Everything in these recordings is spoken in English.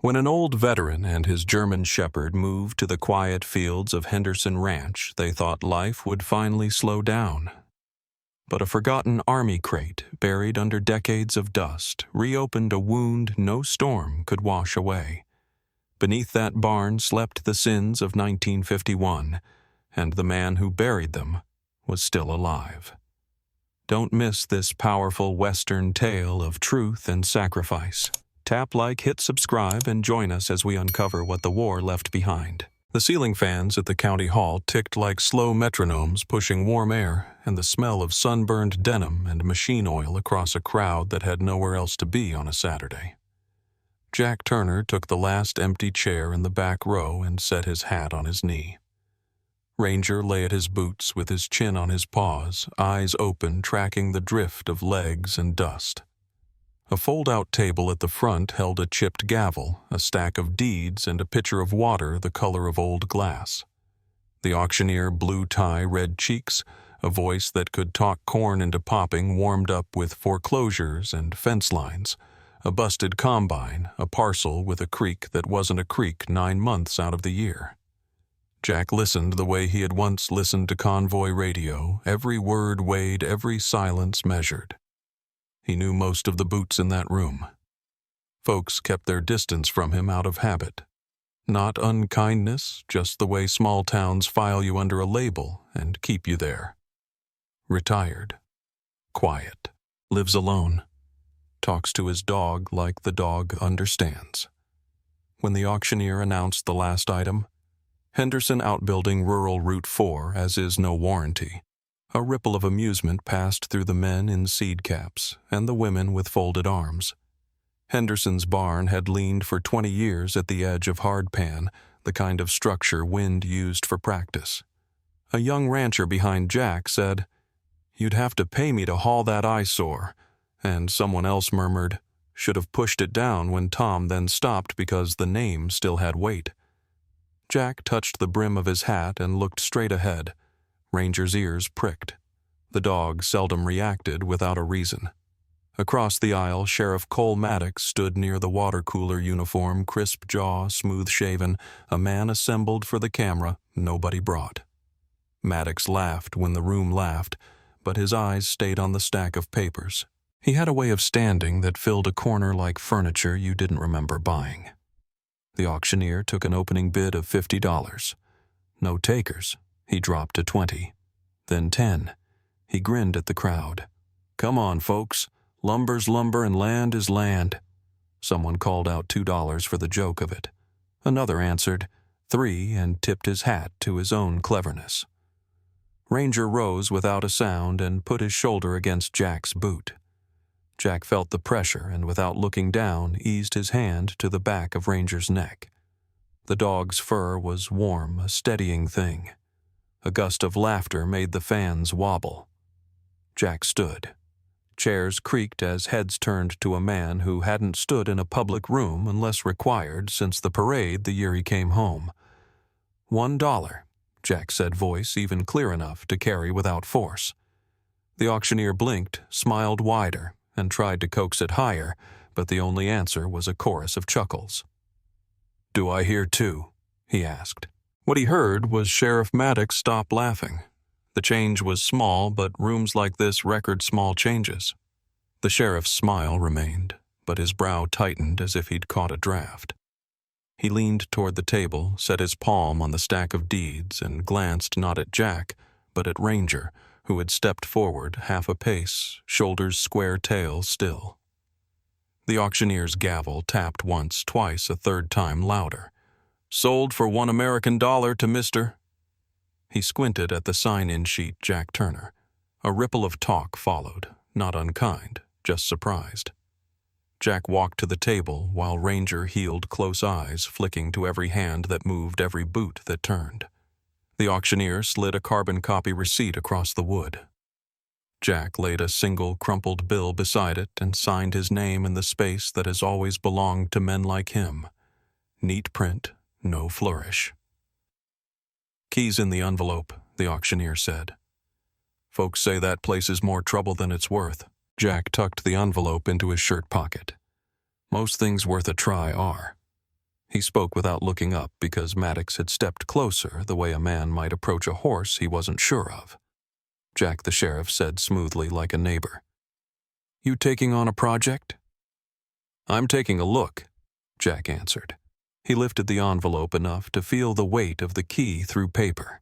When an old veteran and his German shepherd moved to the quiet fields of Henderson Ranch, they thought life would finally slow down. But a forgotten army crate, buried under decades of dust, reopened a wound no storm could wash away. Beneath that barn slept the sins of 1951, and the man who buried them was still alive. Don't miss this powerful Western tale of truth and sacrifice. Tap like, hit subscribe, and join us as we uncover what the war left behind. The ceiling fans at the county hall ticked like slow metronomes pushing warm air, and the smell of sunburned denim and machine oil across a crowd that had nowhere else to be on a Saturday. Jack Turner took the last empty chair in the back row and set his hat on his knee. Ranger lay at his boots with his chin on his paws, eyes open, tracking the drift of legs and dust. A fold-out table at the front held a chipped gavel, a stack of deeds, and a pitcher of water the color of old glass. The auctioneer, blue tie, red cheeks, a voice that could talk corn into popping, warmed up with foreclosures and fence lines, a busted combine, a parcel with a creek that wasn't a creek 9 months out of the year. Jack listened the way he had once listened to convoy radio, every word weighed, every silence measured. He knew most of the boots in that room. Folks kept their distance from him out of habit. Not unkindness, just the way small towns file you under a label and keep you there. Retired. Quiet. Lives alone. Talks to his dog like the dog understands. When the auctioneer announced the last item, Henderson Outbuilding Rural Route 4, as is no warranty, a ripple of amusement passed through the men in seed caps and the women with folded arms. Henderson's barn had leaned for 20 years at the edge of hardpan, the kind of structure wind used for practice. A young rancher behind Jack said, "You'd have to pay me to haul that eyesore," and someone else murmured, "Should have pushed it down," when Tom then stopped because the name still had weight. Jack touched the brim of his hat and looked straight ahead. Ranger's ears pricked. The dog seldom reacted without a reason. Across the aisle, Sheriff Cole Maddox stood near the water cooler uniform, crisp jaw, smooth-shaven, a man assembled for the camera nobody brought. Maddox laughed when the room laughed, but his eyes stayed on the stack of papers. He had a way of standing that filled a corner like furniture you didn't remember buying. The auctioneer took an opening bid of $50. No takers. He dropped to 20, then 10. He grinned at the crowd. "Come on, folks. Lumber's lumber and land is land." Someone called out $2 for the joke of it. Another answered 3 and tipped his hat to his own cleverness. Ranger rose without a sound and put his shoulder against Jack's boot. Jack felt the pressure and, without looking down, eased his hand to the back of Ranger's neck. The dog's fur was warm, a steadying thing. A gust of laughter made the fans wobble. Jack stood. Chairs creaked as heads turned to a man who hadn't stood in a public room unless required since the parade the year he came home. $1, Jack said, voice even clear enough to carry without force. The auctioneer blinked, smiled wider, and tried to coax it higher, but the only answer was a chorus of chuckles. "Do I hear 2?" he asked. What he heard was Sheriff Maddox stop laughing. The change was small, but rooms like this record small changes. The sheriff's smile remained, but his brow tightened as if he'd caught a draft. He leaned toward the table, set his palm on the stack of deeds, and glanced not at Jack, but at Ranger, who had stepped forward half a pace, shoulders square, tail still. The auctioneer's gavel tapped once, twice, a third time louder. "Sold for $1 American to Mr." He squinted at the sign-in sheet Jack Turner. A ripple of talk followed, not unkind, just surprised. Jack walked to the table while Ranger heeled close eyes, flicking to every hand that moved, every boot that turned. The auctioneer slid a carbon copy receipt across the wood. Jack laid a single crumpled bill beside it and signed his name in the space that has always belonged to men like him. Neat print, no flourish. "Keys in the envelope," the auctioneer said. "Folks say that place is more trouble than it's worth." Jack tucked the envelope into his shirt pocket. "Most things worth a try are." He spoke without looking up because Maddox had stepped closer the way a man might approach a horse he wasn't sure of. Jack the sheriff said smoothly like a neighbor. "You taking on a project?" "I'm taking a look," Jack answered. He lifted the envelope enough to feel the weight of the key through paper.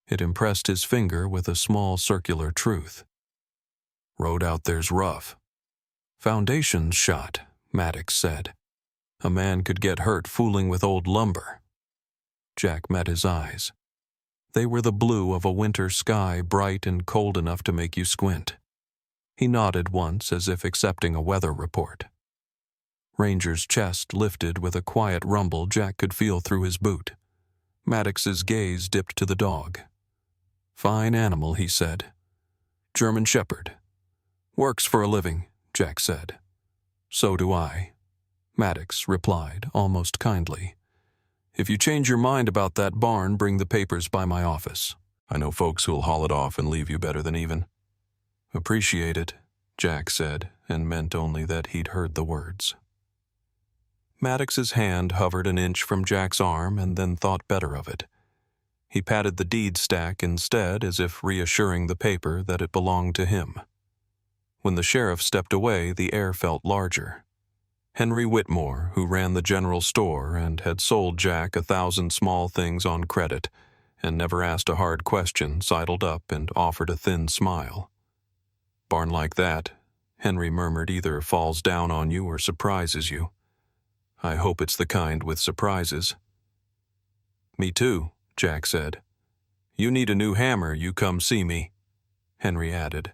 It impressed his finger with a small circular truth. "Road out there's rough." "Foundation's shot," Maddox said. "A man could get hurt fooling with old lumber." Jack met his eyes. They were the blue of a winter sky, bright and cold enough to make you squint. He nodded once as if accepting a weather report. Ranger's chest lifted with a quiet rumble Jack could feel through his boot. Maddox's gaze dipped to the dog. "Fine animal," he said. "German Shepherd." "Works for a living," Jack said. "So do I," Maddox replied, almost kindly. "If you change your mind about that barn, bring the papers by my office. I know folks who'll haul it off and leave you better than even." "Appreciate it," Jack said, and meant only that he'd heard the words. Maddox's hand hovered an inch from Jack's arm and then thought better of it. He patted the deed stack instead, as if reassuring the paper that it belonged to him. When the sheriff stepped away, the air felt larger. Henry Whitmore, who ran the general store and had sold Jack 1,000 small things on credit and never asked a hard question, sidled up and offered a thin smile. "Barn like that," Henry murmured, "either falls down on you or surprises you. I hope it's the kind with surprises." "Me too," Jack said. "You need a new hammer, you come see me," Henry added.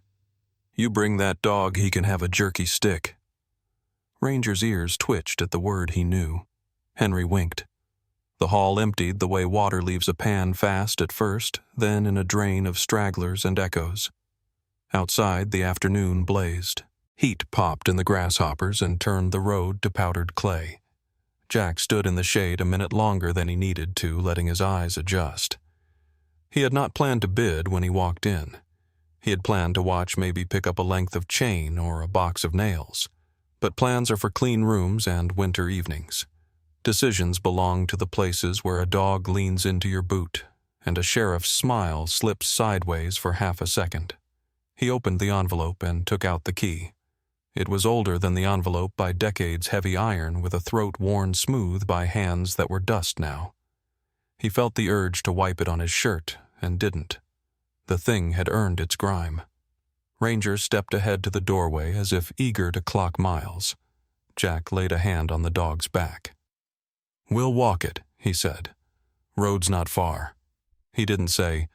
"You bring that dog, he can have a jerky stick." Ranger's ears twitched at the word he knew. Henry winked. The hall emptied the way water leaves a pan fast at first, then in a drain of stragglers and echoes. Outside, the afternoon blazed. Heat popped in the grasshoppers and turned the road to powdered clay. Jack stood in the shade a minute longer than he needed to, letting his eyes adjust. He had not planned to bid when he walked in. He had planned to watch, maybe pick up a length of chain or a box of nails. But plans are for clean rooms and winter evenings. Decisions belong to the places where a dog leans into your boot, and a sheriff's smile slips sideways for half a second. He opened the envelope and took out the key. It was older than the envelope by decades heavy iron, with a throat worn smooth by hands that were dust now. He felt the urge to wipe it on his shirt, and didn't. The thing had earned its grime. Ranger stepped ahead to the doorway as if eager to clock miles. Jack laid a hand on the dog's back. "We'll walk it," he said. "Road's not far." He didn't say,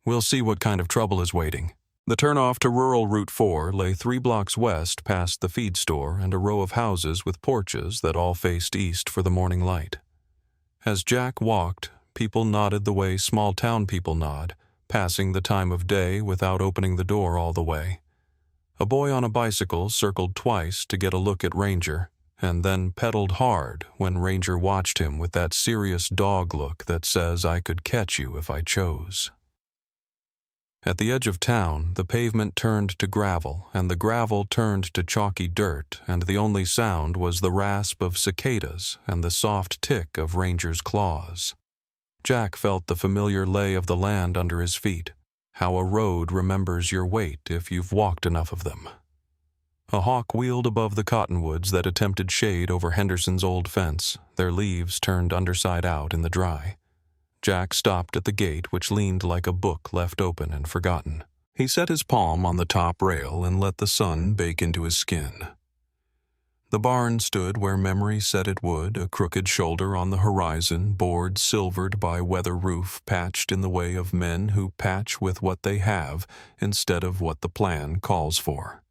"We'll see what kind of trouble is waiting." The turnoff to rural Route 4 lay 3 blocks west past the feed store and a row of houses with porches that all faced east for the morning light. As Jack walked, people nodded the way small-town people nod, passing the time of day without opening the door all the way. A boy on a bicycle circled twice to get a look at Ranger, and then pedaled hard when Ranger watched him with that serious dog look that says, "I could catch you if I chose." At the edge of town, the pavement turned to gravel, and the gravel turned to chalky dirt, and the only sound was the rasp of cicadas and the soft tick of Ranger's claws. Jack felt the familiar lay of the land under his feet, how a road remembers your weight if you've walked enough of them. A hawk wheeled above the cottonwoods that attempted shade over Henderson's old fence, their leaves turned underside out in the dry. Jack stopped at the gate, which leaned like a book left open and forgotten. He set his palm on the top rail and let the sun bake into his skin. The barn stood where memory said it would, a crooked shoulder on the horizon, board silvered by weather roof patched in the way of men who patch with what they have instead of what the plan calls for.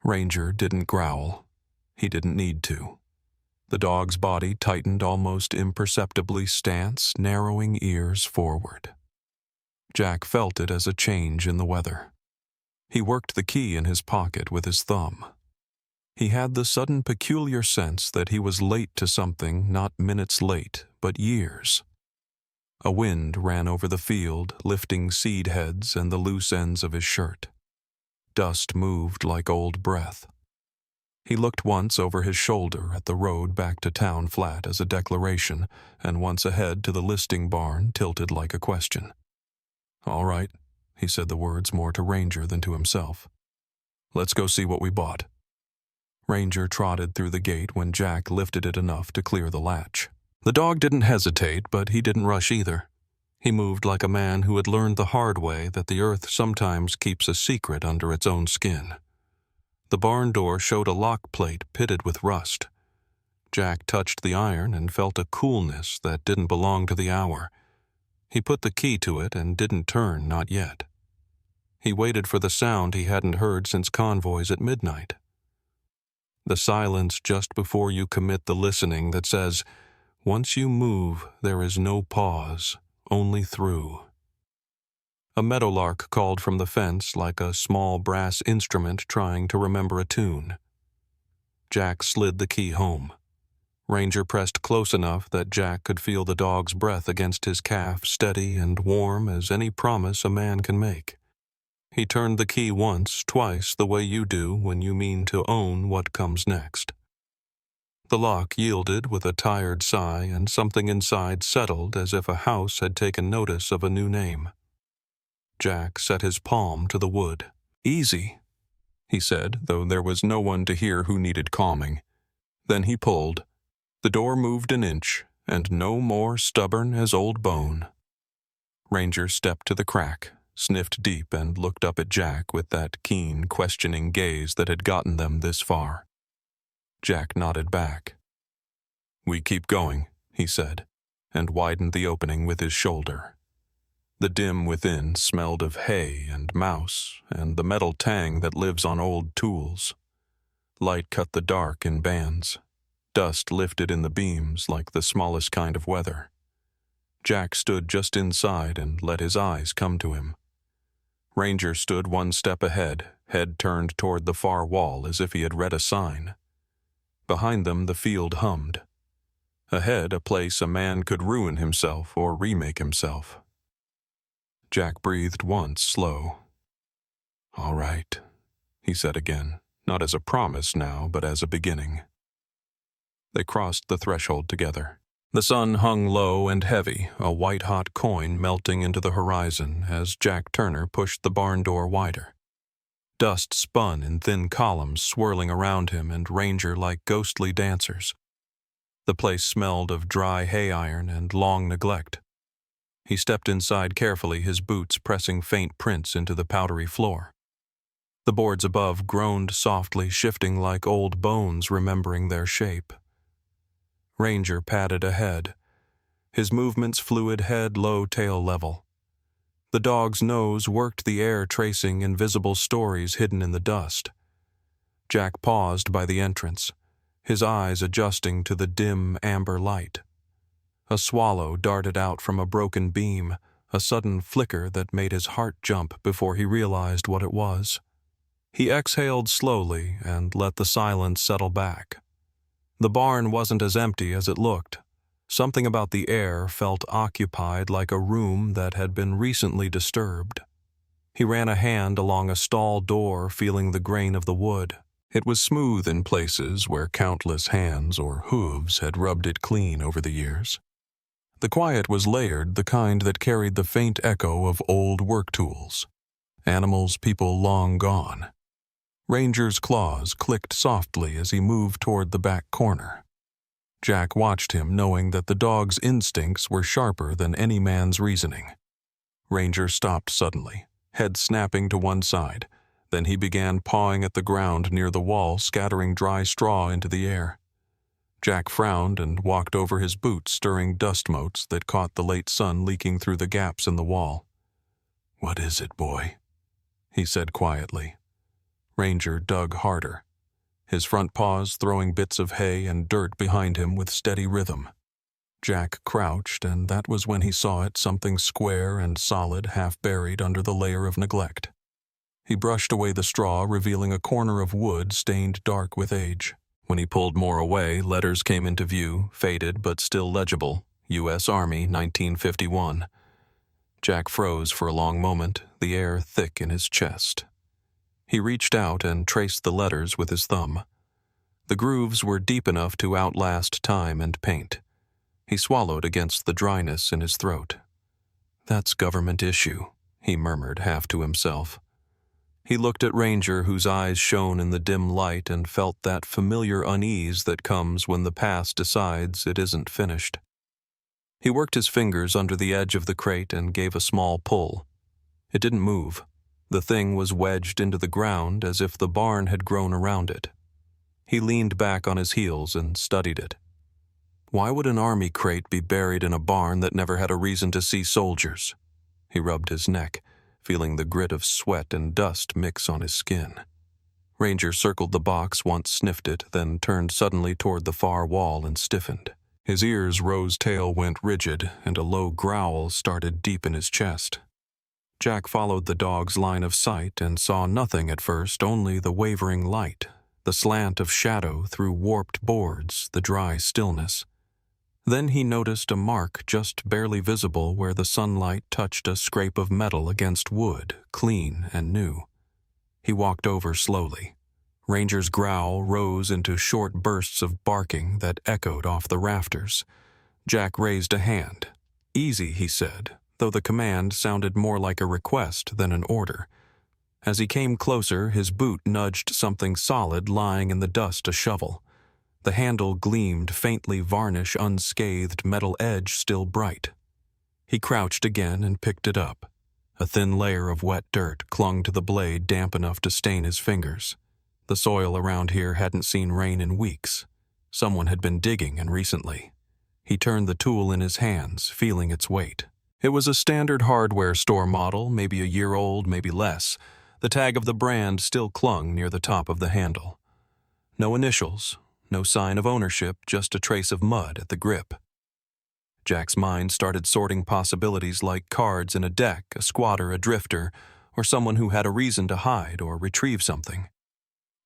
Ranger didn't growl. He didn't need to. The dog's body tightened almost imperceptibly, stance, narrowing ears forward. Jack felt it as a change in the weather. He worked the key in his pocket with his thumb. He had the sudden peculiar sense that he was late to something, not minutes late, but years. A wind ran over the field, lifting seed heads and the loose ends of his shirt. Dust moved like old breath. He looked once over his shoulder at the road back to town flat as a declaration, and once ahead to the listing barn tilted like a question. "All right," he said the words more to Ranger than to himself. "Let's go see what we bought." Ranger trotted through the gate when Jack lifted it enough to clear the latch. The dog didn't hesitate, but he didn't rush either. He moved like a man who had learned the hard way that the earth sometimes keeps a secret under its own skin. The barn door showed a lock plate pitted with rust. Jack touched the iron and felt a coolness that didn't belong to the hour. He put the key to it and didn't turn, not yet. He waited for the sound he hadn't heard since convoys at midnight. The silence just before you commit the listening that says, "Once you move, there is no pause, only through." A meadowlark called from the fence like a small brass instrument trying to remember a tune. Jack slid the key home. Ranger pressed close enough that Jack could feel the dog's breath against his calf, steady and warm as any promise a man can make. He turned the key once, twice, the way you do when you mean to own what comes next. The lock yielded with a tired sigh, and something inside settled as if a house had taken notice of a new name. Jack set his palm to the wood. "Easy," he said, though there was no one to hear who needed calming. Then he pulled. The door moved an inch, and no more stubborn as old bone. Ranger stepped to the crack, sniffed deep, and looked up at Jack with that keen, questioning gaze that had gotten them this far. Jack nodded back. "We keep going," he said, and widened the opening with his shoulder. The dim within smelled of hay and mouse and the metal tang that lives on old tools. Light cut the dark in bands. Dust lifted in the beams like the smallest kind of weather. Jack stood just inside and let his eyes come to him. Ranger stood one step ahead, head turned toward the far wall as if he had read a sign. Behind them the field hummed. Ahead, a place a man could ruin himself or remake himself. Jack breathed once, slow. "All right," he said again, not as a promise now, but as a beginning. They crossed the threshold together. The sun hung low and heavy, a white-hot coin melting into the horizon as Jack Turner pushed the barn door wider. Dust spun in thin columns swirling around him and Ranger like ghostly dancers. The place smelled of dry hay iron and long neglect. He stepped inside carefully, his boots pressing faint prints into the powdery floor. The boards above groaned softly, shifting like old bones remembering their shape. Ranger padded ahead, his movements fluid head low tail level. The dog's nose worked the air, tracing invisible stories hidden in the dust. Jack paused by the entrance, his eyes adjusting to the dim amber light. A swallow darted out from a broken beam, a sudden flicker that made his heart jump before he realized what it was. He exhaled slowly and let the silence settle back. The barn wasn't as empty as it looked. Something about the air felt occupied like a room that had been recently disturbed. He ran a hand along a stall door, feeling the grain of the wood. It was smooth in places where countless hands or hooves had rubbed it clean over the years. The quiet was layered, the kind that carried the faint echo of old work tools. Animals, people long gone. Ranger's claws clicked softly as he moved toward the back corner. Jack watched him, knowing that the dog's instincts were sharper than any man's reasoning. Ranger stopped suddenly, head snapping to one side. Then he began pawing at the ground near the wall, scattering dry straw into the air. Jack frowned and walked over his boots, stirring dust motes that caught the late sun leaking through the gaps in the wall. "What is it, boy?" he said quietly. Ranger dug harder, his front paws throwing bits of hay and dirt behind him with steady rhythm. Jack crouched, and that was when he saw it, something square and solid, half buried under the layer of neglect. He brushed away the straw, revealing a corner of wood stained dark with age. When he pulled more away, letters came into view, faded but still legible. U.S. Army, 1951. Jack froze for a long moment, the air thick in his chest. He reached out and traced the letters with his thumb. The grooves were deep enough to outlast time and paint. He swallowed against the dryness in his throat. "That's government issue," he murmured half to himself. He looked at Ranger, whose eyes shone in the dim light, and felt that familiar unease that comes when the past decides it isn't finished. He worked his fingers under the edge of the crate and gave a small pull. It didn't move. The thing was wedged into the ground as if the barn had grown around it. He leaned back on his heels and studied it. Why would an army crate be buried in a barn that never had a reason to see soldiers? He rubbed his neck, feeling the grit of sweat and dust mix on his skin. Ranger circled the box, once sniffed it, then turned suddenly toward the far wall and stiffened. His ears rose, tail went rigid, and a low growl started deep in his chest. Jack followed the dog's line of sight and saw nothing at first, only the wavering light, the slant of shadow through warped boards, the dry stillness. Then he noticed a mark just barely visible where the sunlight touched a scrape of metal against wood, clean and new. He walked over slowly. Ranger's growl rose into short bursts of barking that echoed off the rafters. Jack raised a hand. "Easy," he said, though the command sounded more like a request than an order. As he came closer, his boot nudged something solid lying in the dust, a shovel. The handle gleamed, faintly varnish unscathed, metal edge still bright. He crouched again and picked it up. A thin layer of wet dirt clung to the blade, damp enough to stain his fingers. The soil around here hadn't seen rain in weeks. Someone had been digging, and recently. He turned the tool in his hands, feeling its weight. It was a standard hardware store model, maybe a year old, maybe less. The tag of the brand still clung near the top of the handle. No initials. No sign of ownership, just a trace of mud at the grip. Jack's mind started sorting possibilities like cards in a deck, a squatter, a drifter, or someone who had a reason to hide or retrieve something.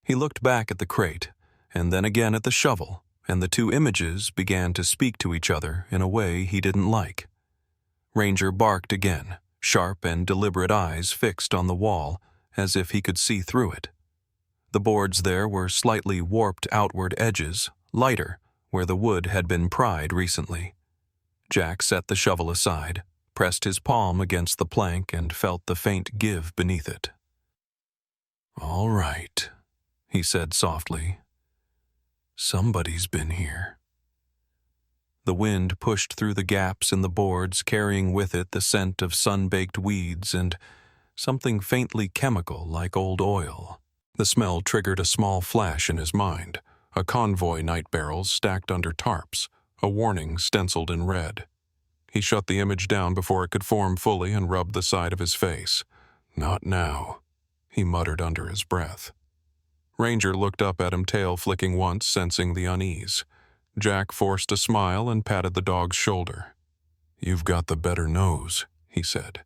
He looked back at the crate, and then again at the shovel, and the two images began to speak to each other in a way he didn't like. Ranger barked again, sharp and deliberate eyes fixed on the wall, as if he could see through it. The boards there were slightly warped outward edges, lighter, where the wood had been pried recently. Jack set the shovel aside, pressed his palm against the plank, and felt the faint give beneath it. "All right," he said softly. "Somebody's been here." The wind pushed through the gaps in the boards, carrying with it the scent of sun-baked weeds and something faintly chemical like old oil. The smell triggered a small flash in his mind, a convoy night barrels stacked under tarps, a warning stenciled in red. He shut the image down before it could form fully and rubbed the side of his face. "Not now," he muttered under his breath. Ranger looked up at him, tail flicking once, sensing the unease. Jack forced a smile and patted the dog's shoulder. "You've got the better nose," he said.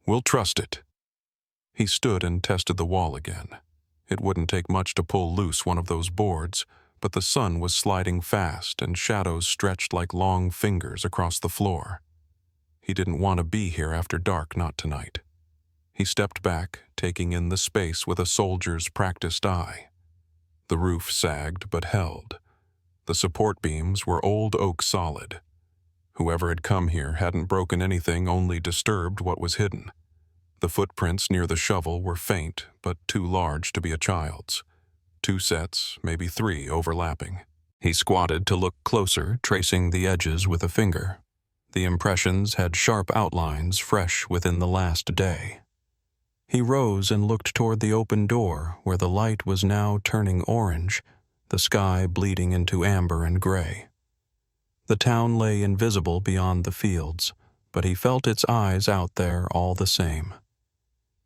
"We'll trust it." He stood and tested the wall again. It wouldn't take much to pull loose one of those boards, but the sun was sliding fast and shadows stretched like long fingers across the floor. He didn't want to be here after dark, not tonight. He stepped back, taking in the space with a soldier's practiced eye. The roof sagged but held. The support beams were old oak solid. Whoever had come here hadn't broken anything, only disturbed what was hidden. The footprints near the shovel were faint, but too large to be a child's. 2 sets, maybe 3, overlapping. He squatted to look closer, tracing the edges with a finger. The impressions had sharp outlines, fresh within the last day. He rose and looked toward the open door, where the light was now turning orange, the sky bleeding into amber and gray. The town lay invisible beyond the fields, but he felt its eyes out there all the same.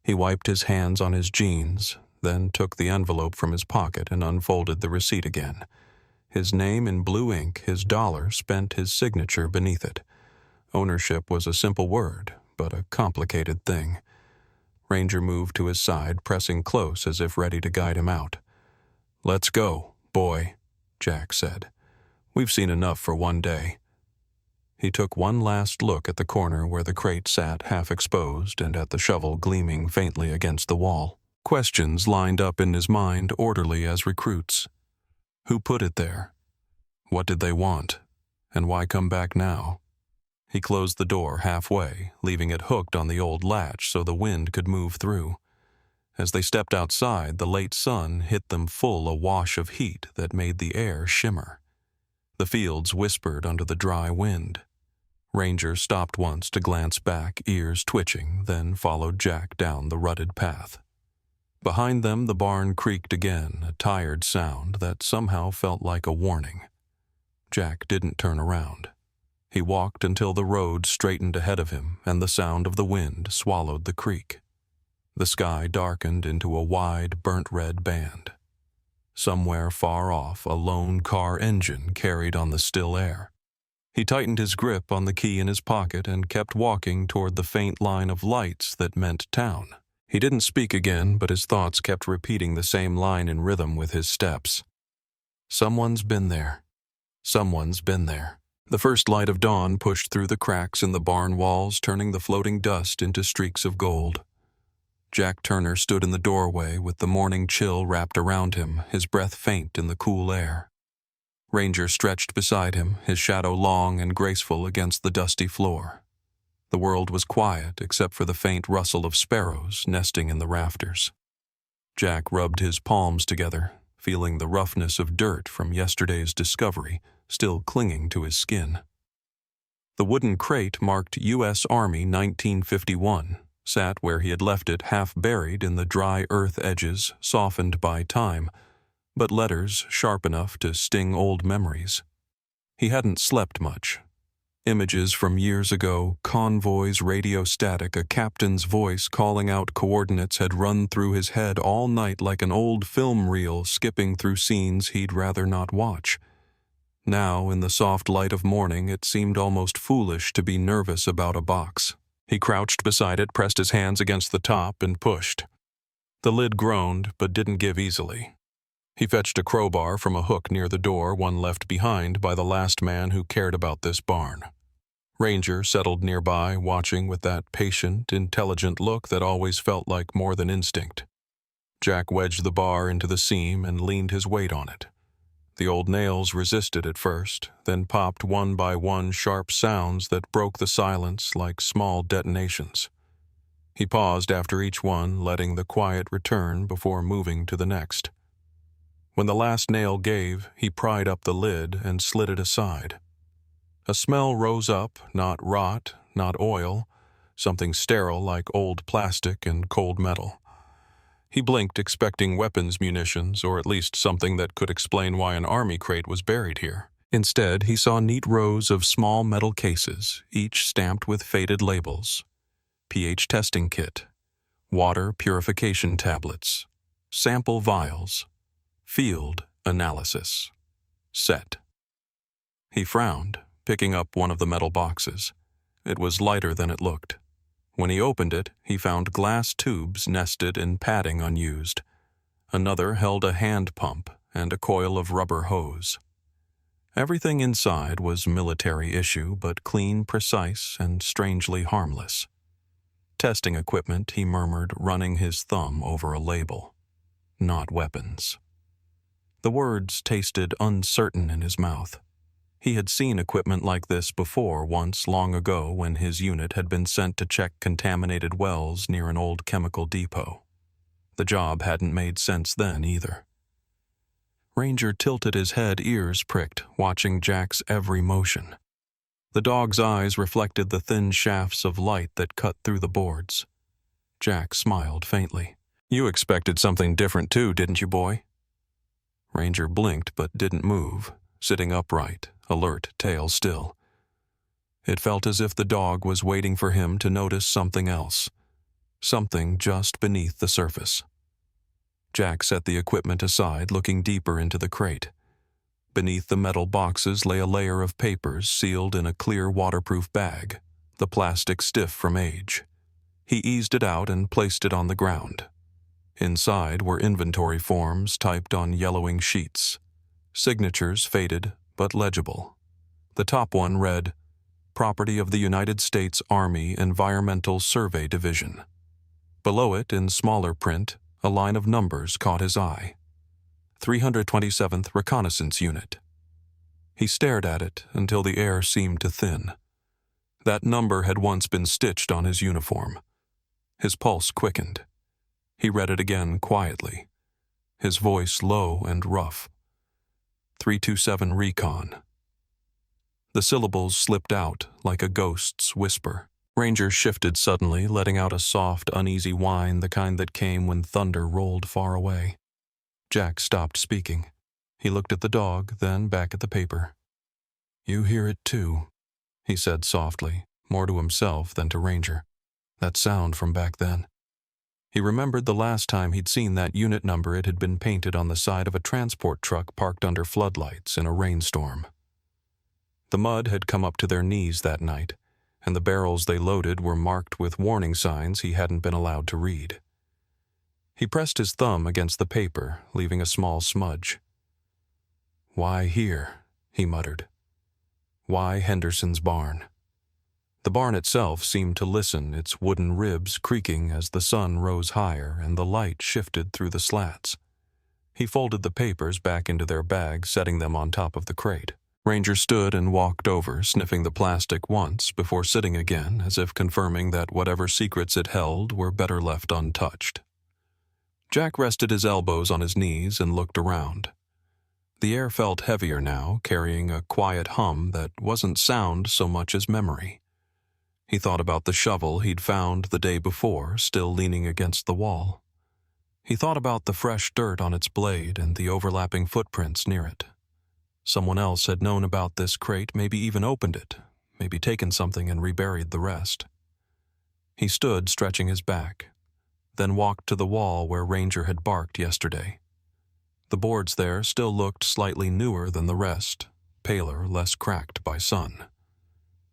He wiped his hands on his jeans, then took the envelope from his pocket and unfolded the receipt again. His name in blue ink, his dollar spent, his signature beneath it. Ownership was a simple word, but a complicated thing. Ranger moved to his side, pressing close as if ready to guide him out. "Let's go, boy," Jack said. "We've seen enough for one day." He took one last look at the corner where the crate sat half exposed and at the shovel gleaming faintly against the wall. Questions lined up in his mind, orderly as recruits. Who put it there? What did they want? And why come back now? He closed the door halfway, leaving it hooked on the old latch so the wind could move through. As they stepped outside, the late sun hit them full a wash of heat that made the air shimmer. The fields whispered under the dry wind. Ranger stopped once to glance back, ears twitching, then followed Jack down the rutted path. Behind them, the barn creaked again, a tired sound that somehow felt like a warning. Jack didn't turn around. He walked until the road straightened ahead of him and the sound of the wind swallowed the creek. The sky darkened into a wide, burnt-red band. Somewhere far off, a lone car engine carried on the still air. He tightened his grip on the key in his pocket and kept walking toward the faint line of lights that meant town. He didn't speak again, but his thoughts kept repeating the same line in rhythm with his steps. Someone's been there. Someone's been there. The first light of dawn pushed through the cracks in the barn walls, turning the floating dust into streaks of gold. Jack Turner stood in the doorway with the morning chill wrapped around him, his breath faint in the cool air. Ranger stretched beside him, his shadow long and graceful against the dusty floor. The world was quiet except for the faint rustle of sparrows nesting in the rafters. Jack rubbed his palms together, feeling the roughness of dirt from yesterday's discovery still clinging to his skin. The wooden crate marked U.S. Army 1951, sat where he had left it, half buried in the dry earth edges, softened by time, but letters sharp enough to sting old memories. He hadn't slept much. Images from years ago, convoys, radio static, a captain's voice calling out coordinates had run through his head all night like an old film reel skipping through scenes he'd rather not watch. Now, in the soft light of morning, it seemed almost foolish to be nervous about a box. He crouched beside it, pressed his hands against the top, and pushed. The lid groaned, but didn't give easily. He fetched a crowbar from a hook near the door, one left behind by the last man who cared about this barn. Ranger settled nearby, watching with that patient, intelligent look that always felt like more than instinct. Jack wedged the bar into the seam and leaned his weight on it. The old nails resisted at first, then popped one by one sharp sounds that broke the silence like small detonations. He paused after each one, letting the quiet return before moving to the next. When the last nail gave, he pried up the lid and slid it aside. A smell rose up, not rot, not oil, something sterile like old plastic and cold metal. He blinked, expecting weapons munitions, or at least something that could explain why an army crate was buried here. Instead, he saw neat rows of small metal cases, each stamped with faded labels. pH testing kit, water purification tablets, sample vials, field analysis, set. He frowned, picking up one of the metal boxes. It was lighter than it looked. When he opened it, he found glass tubes nested in padding unused. Another held a hand pump and a coil of rubber hose. Everything inside was military issue, but clean, precise, and strangely harmless. Testing equipment, he murmured, running his thumb over a label. Not weapons. The words tasted uncertain in his mouth. He had seen equipment like this before once long ago when his unit had been sent to check contaminated wells near an old chemical depot. The job hadn't made sense then either. Ranger tilted his head, ears pricked, watching Jack's every motion. The dog's eyes reflected the thin shafts of light that cut through the boards. Jack smiled faintly. "You expected something different too, didn't you, boy?" Ranger blinked but didn't move, sitting upright, alert, tail still. It felt as if the dog was waiting for him to notice something else, something just beneath the surface. Jack set the equipment aside, looking deeper into the crate. Beneath the metal boxes lay a layer of papers sealed in a clear waterproof bag, the plastic stiff from age. He eased it out and placed it on the ground. Inside were inventory forms typed on yellowing sheets. Signatures faded but legible. The top one read, "Property of the United States Army Environmental Survey Division." Below it, in smaller print, a line of numbers caught his eye. 327th Reconnaissance Unit. He stared at it until the air seemed to thin. That number had once been stitched on his uniform. His pulse quickened. He read it again quietly, his voice low and rough. 327 Recon. The syllables slipped out like a ghost's whisper. Ranger shifted suddenly, letting out a soft, uneasy whine, the kind that came when thunder rolled far away. Jack stopped speaking. He looked at the dog, then back at the paper. "You hear it too," he said softly, more to himself than to Ranger. That sound from back then. He remembered the last time he'd seen that unit number. It had been painted on the side of a transport truck parked under floodlights in a rainstorm. The mud had come up to their knees that night, and the barrels they loaded were marked with warning signs he hadn't been allowed to read. He pressed his thumb against the paper, leaving a small smudge. "Why here?" he muttered. "Why Henderson's barn?" The barn itself seemed to listen, its wooden ribs creaking as the sun rose higher and the light shifted through the slats. He folded the papers back into their bag, setting them on top of the crate. Ranger stood and walked over, sniffing the plastic once before sitting again, as if confirming that whatever secrets it held were better left untouched. Jack rested his elbows on his knees and looked around. The air felt heavier now, carrying a quiet hum that wasn't sound so much as memory. He thought about the shovel he'd found the day before, still leaning against the wall. He thought about the fresh dirt on its blade and the overlapping footprints near it. Someone else had known about this crate, maybe even opened it, maybe taken something and reburied the rest. He stood, stretching his back, then walked to the wall where Ranger had barked yesterday. The boards there still looked slightly newer than the rest, paler, less cracked by sun.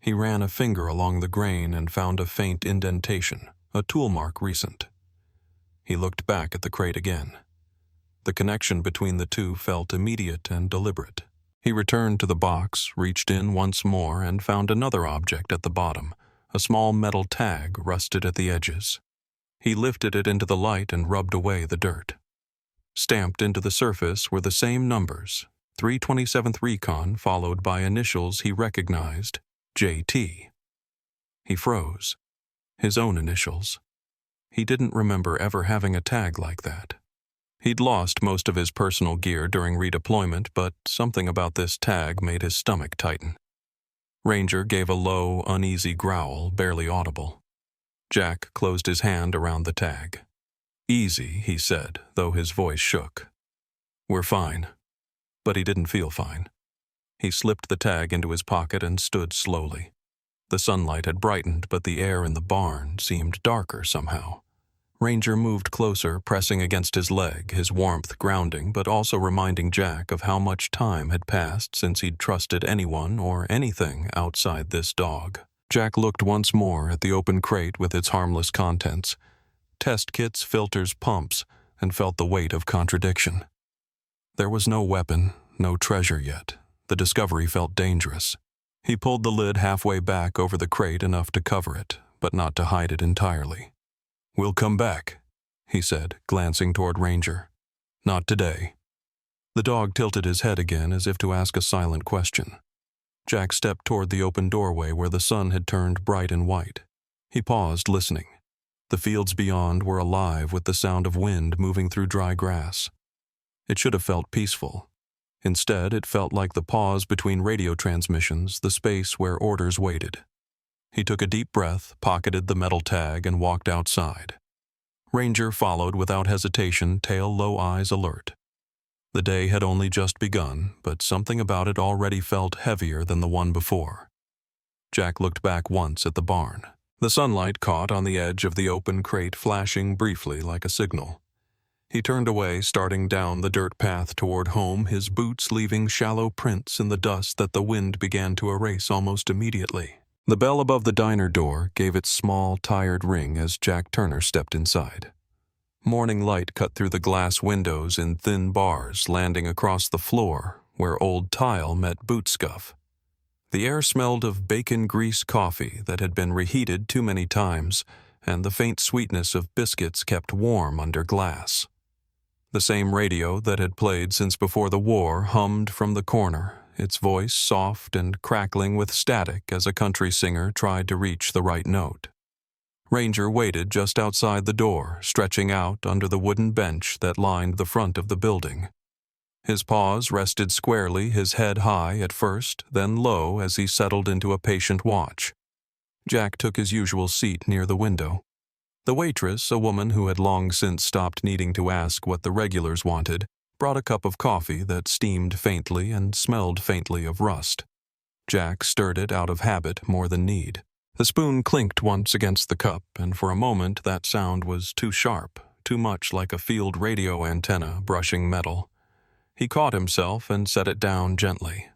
He ran a finger along the grain and found a faint indentation, a tool mark recent. He looked back at the crate again. The connection between the two felt immediate and deliberate. He returned to the box, reached in once more, and found another object at the bottom, a small metal tag rusted at the edges. He lifted it into the light and rubbed away the dirt. Stamped into the surface were the same numbers, 327th Recon, followed by initials he recognized, JT. He froze. His own initials. He didn't remember ever having a tag like that. He'd lost most of his personal gear during redeployment, but something about this tag made his stomach tighten. Ranger gave a low, uneasy growl, barely audible. Jack closed his hand around the tag. "Easy," he said, though his voice shook. "We're fine." But he didn't feel fine. He slipped the tag into his pocket and stood slowly. The sunlight had brightened, but the air in the barn seemed darker somehow. Ranger moved closer, pressing against his leg, his warmth grounding, but also reminding Jack of how much time had passed since he'd trusted anyone or anything outside this dog. Jack looked once more at the open crate with its harmless contents. Test kits, filters, pumps, and felt the weight of contradiction. There was no weapon, no treasure yet. The discovery felt dangerous. He pulled the lid halfway back over the crate, enough to cover it, but not to hide it entirely. "We'll come back," he said, glancing toward Ranger. "Not today." The dog tilted his head again as if to ask a silent question. Jack stepped toward the open doorway where the sun had turned bright and white. He paused, listening. The fields beyond were alive with the sound of wind moving through dry grass. It should have felt peaceful. Instead, it felt like the pause between radio transmissions, the space where orders waited. He took a deep breath, pocketed the metal tag, and walked outside. Ranger followed without hesitation, tail low, eyes alert. The day had only just begun, but something about it already felt heavier than the one before. Jack looked back once at the barn. The sunlight caught on the edge of the open crate, flashing briefly like a signal. He turned away, starting down the dirt path toward home, his boots leaving shallow prints in the dust that the wind began to erase almost immediately. The bell above the diner door gave its small, tired ring as Jack Turner stepped inside. Morning light cut through the glass windows in thin bars, landing across the floor where old tile met boot scuff. The air smelled of bacon grease coffee that had been reheated too many times, and the faint sweetness of biscuits kept warm under glass. The same radio that had played since before the war hummed from the corner, its voice soft and crackling with static as a country singer tried to reach the right note. Ranger waited just outside the door, stretching out under the wooden bench that lined the front of the building. His paws rested squarely, his head high at first, then low as he settled into a patient watch. Jack took his usual seat near the window. The waitress, a woman who had long since stopped needing to ask what the regulars wanted, brought a cup of coffee that steamed faintly and smelled faintly of rust. Jack stirred it out of habit more than need. The spoon clinked once against the cup, and for a moment that sound was too sharp, too much like a field radio antenna brushing metal. He caught himself and set it down gently.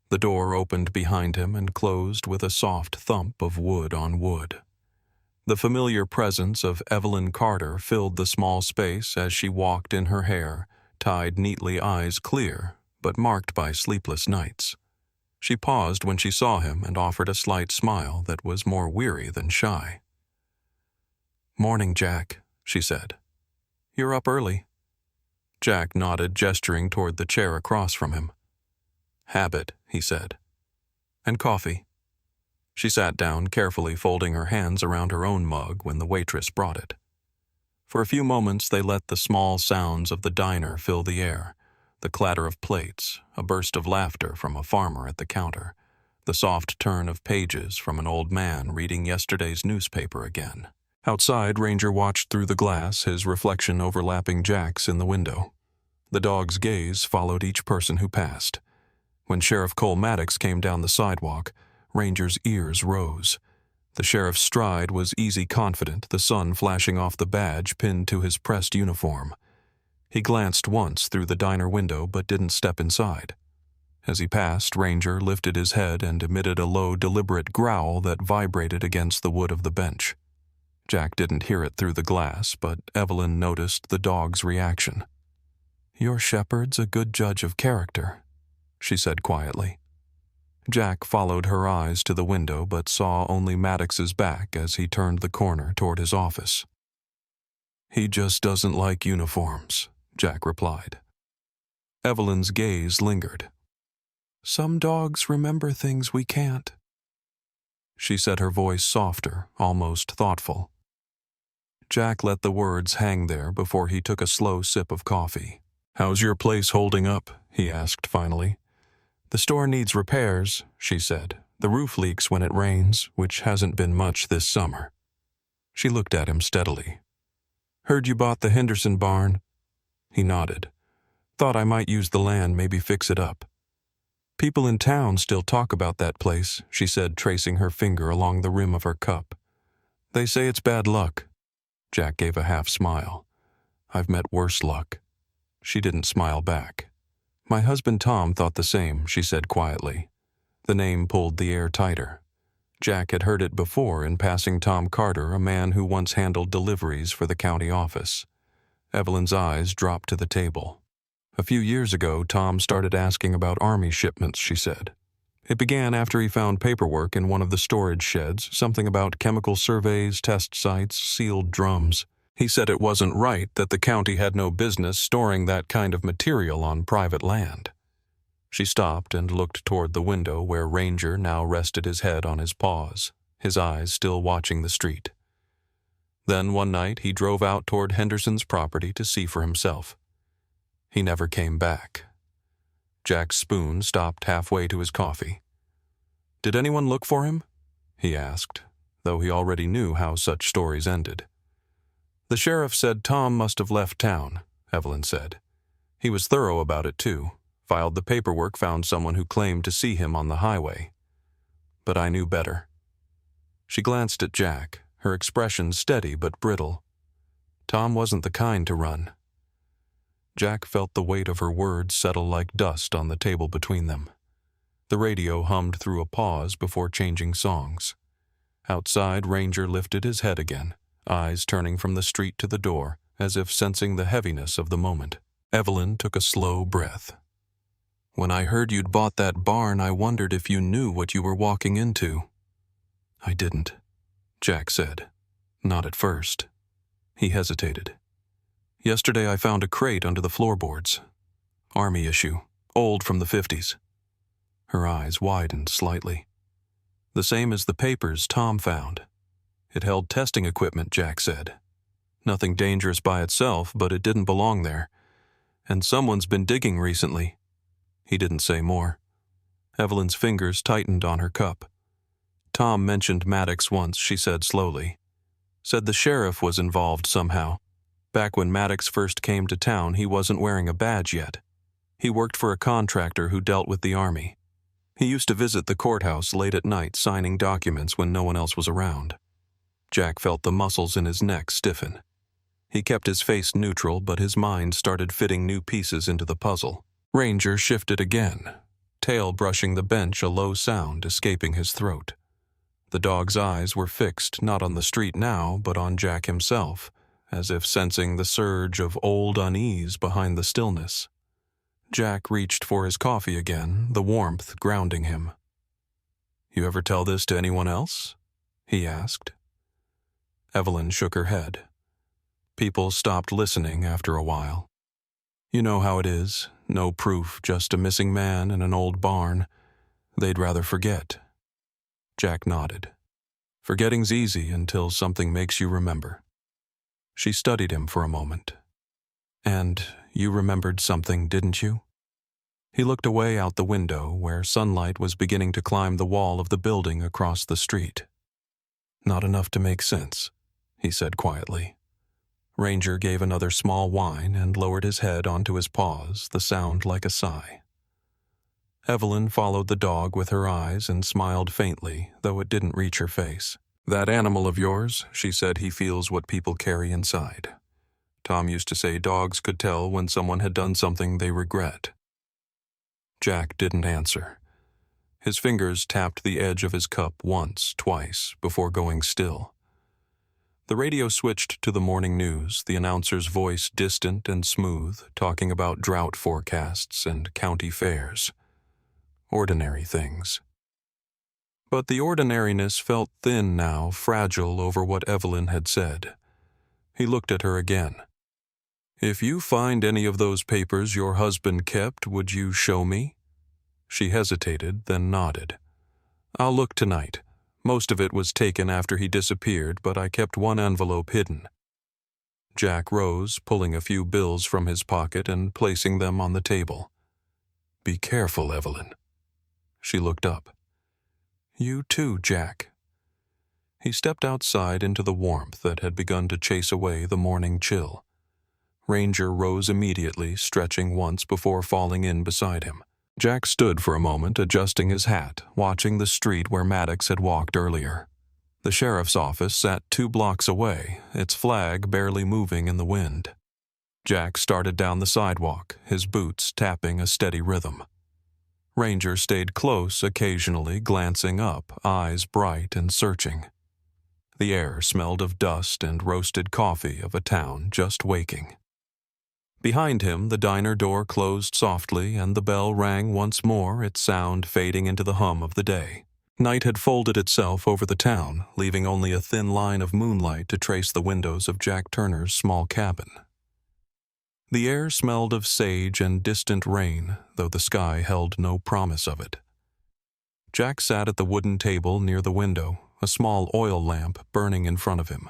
The door opened behind him and closed with a soft thump of wood on wood. The familiar presence of Evelyn Carter filled the small space as she walked in her hair, tied neatly, eyes clear, but marked by sleepless nights. She paused when she saw him and offered a slight smile that was more weary than shy. "Morning, Jack," she said. "You're up early." Jack nodded, gesturing toward the chair across from him. "Habit," he said. "And coffee." She sat down, carefully folding her hands around her own mug when the waitress brought it. For a few moments they let the small sounds of the diner fill the air, the clatter of plates, a burst of laughter from a farmer at the counter, the soft turn of pages from an old man reading yesterday's newspaper again. Outside, Ranger watched through the glass, his reflection overlapping Jack's in the window. The dog's gaze followed each person who passed. When Sheriff Cole Maddox came down the sidewalk, Ranger's ears rose. The sheriff's stride was easy, confident, the sun flashing off the badge pinned to his pressed uniform. He glanced once through the diner window but didn't step inside. As he passed, Ranger lifted his head and emitted a low, deliberate growl that vibrated against the wood of the bench. Jack didn't hear it through the glass, but Evelyn noticed the dog's reaction. "Your shepherd's a good judge of character," she said quietly. Jack followed her eyes to the window but saw only Maddox's back as he turned the corner toward his office. "He just doesn't like uniforms," Jack replied. Evelyn's gaze lingered. "Some dogs remember things we can't." She said, her voice softer, almost thoughtful. Jack let the words hang there before he took a slow sip of coffee. "How's your place holding up?" he asked finally. "The store needs repairs," she said. "The roof leaks when it rains, which hasn't been much this summer." She looked at him steadily. "Heard you bought the Henderson barn?" He nodded. "Thought I might use the land, maybe fix it up." "People in town still talk about that place," she said, tracing her finger along the rim of her cup. "They say it's bad luck." Jack gave a half smile. "I've met worse luck." She didn't smile back. "My husband Tom thought the same," she said quietly. The name pulled the air tighter. Jack had heard it before in passing Tom Carter, a man who once handled deliveries for the county office. Evelyn's eyes dropped to the table. "A few years ago, Tom started asking about Army shipments," she said. "It began after he found paperwork in one of the storage sheds, something about chemical surveys, test sites, sealed drums. He said it wasn't right, that the county had no business storing that kind of material on private land." She stopped and looked toward the window where Ranger now rested his head on his paws, his eyes still watching the street. Then one night he drove out toward Henderson's property to see for himself. He never came back. Jack's spoon stopped halfway to his coffee. "Did anyone look for him?" he asked, though he already knew how such stories ended. "The sheriff said Tom must have left town," Evelyn said. "He was thorough about it, too. Filed the paperwork, found someone who claimed to see him on the highway. But I knew better." She glanced at Jack, her expression steady but brittle. "Tom wasn't the kind to run." Jack felt the weight of her words settle like dust on the table between them. The radio hummed through a pause before changing songs. Outside, Ranger lifted his head again, eyes turning from the street to the door, as if sensing the heaviness of the moment. Evelyn took a slow breath. "When I heard you'd bought that barn, I wondered if you knew what you were walking into." "I didn't," Jack said. "Not at first." He hesitated. Yesterday I found a crate under the floorboards. Army issue, old from the 50s. Her eyes widened slightly. The same as the papers Tom found. It held testing equipment, Jack said. Nothing dangerous by itself, but it didn't belong there. And someone's been digging recently. He didn't say more. Evelyn's fingers tightened on her cup. Tom mentioned Maddox once, she said slowly. Said the sheriff was involved somehow. Back when Maddox first came to town, he wasn't wearing a badge yet. He worked for a contractor who dealt with the Army. He used to visit the courthouse late at night signing documents when no one else was around. Jack felt the muscles in his neck stiffen. He kept his face neutral, but his mind started fitting new pieces into the puzzle. Ranger shifted again, tail brushing the bench, a low sound escaping his throat. The dog's eyes were fixed not on the street now, but on Jack himself, as if sensing the surge of old unease behind the stillness. Jack reached for his coffee again, the warmth grounding him. "You ever tell this to anyone else?" he asked. Evelyn shook her head. People stopped listening after a while. "You know how it is. No proof, just a missing man in an old barn. They'd rather forget." Jack nodded. "Forgetting's easy until something makes you remember." She studied him for a moment. "And you remembered something, didn't you?" He looked away out the window where sunlight was beginning to climb the wall of the building across the street. "Not enough to make sense," he said quietly. Ranger gave another small whine and lowered his head onto his paws, the sound like a sigh. Evelyn followed the dog with her eyes and smiled faintly, though it didn't reach her face. "That animal of yours," she said, "he feels what people carry inside. Tom used to say dogs could tell when someone had done something they regret." Jack didn't answer. His fingers tapped the edge of his cup once, twice, before going still. The radio switched to the morning news, the announcer's voice distant and smooth, talking about drought forecasts and county fairs. Ordinary things. But the ordinariness felt thin now, fragile over what Evelyn had said. He looked at her again. "If you find any of those papers your husband kept, would you show me?" She hesitated, then nodded. "I'll look tonight. Most of it was taken after he disappeared, but I kept one envelope hidden." Jack rose, pulling a few bills from his pocket and placing them on the table. "Be careful, Evelyn." She looked up. "You too, Jack." He stepped outside into the warmth that had begun to chase away the morning chill. Ranger rose immediately, stretching once before falling in beside him. Jack stood for a moment, adjusting his hat, watching the street where Maddox had walked earlier. The sheriff's office sat 2 blocks away, its flag barely moving in the wind. Jack started down the sidewalk, his boots tapping a steady rhythm. Ranger stayed close, occasionally glancing up, eyes bright and searching. The air smelled of dust and roasted coffee of a town just waking. Behind him, the diner door closed softly and the bell rang once more, its sound fading into the hum of the day. Night had folded itself over the town, leaving only a thin line of moonlight to trace the windows of Jack Turner's small cabin. The air smelled of sage and distant rain, though the sky held no promise of it. Jack sat at the wooden table near the window, a small oil lamp burning in front of him.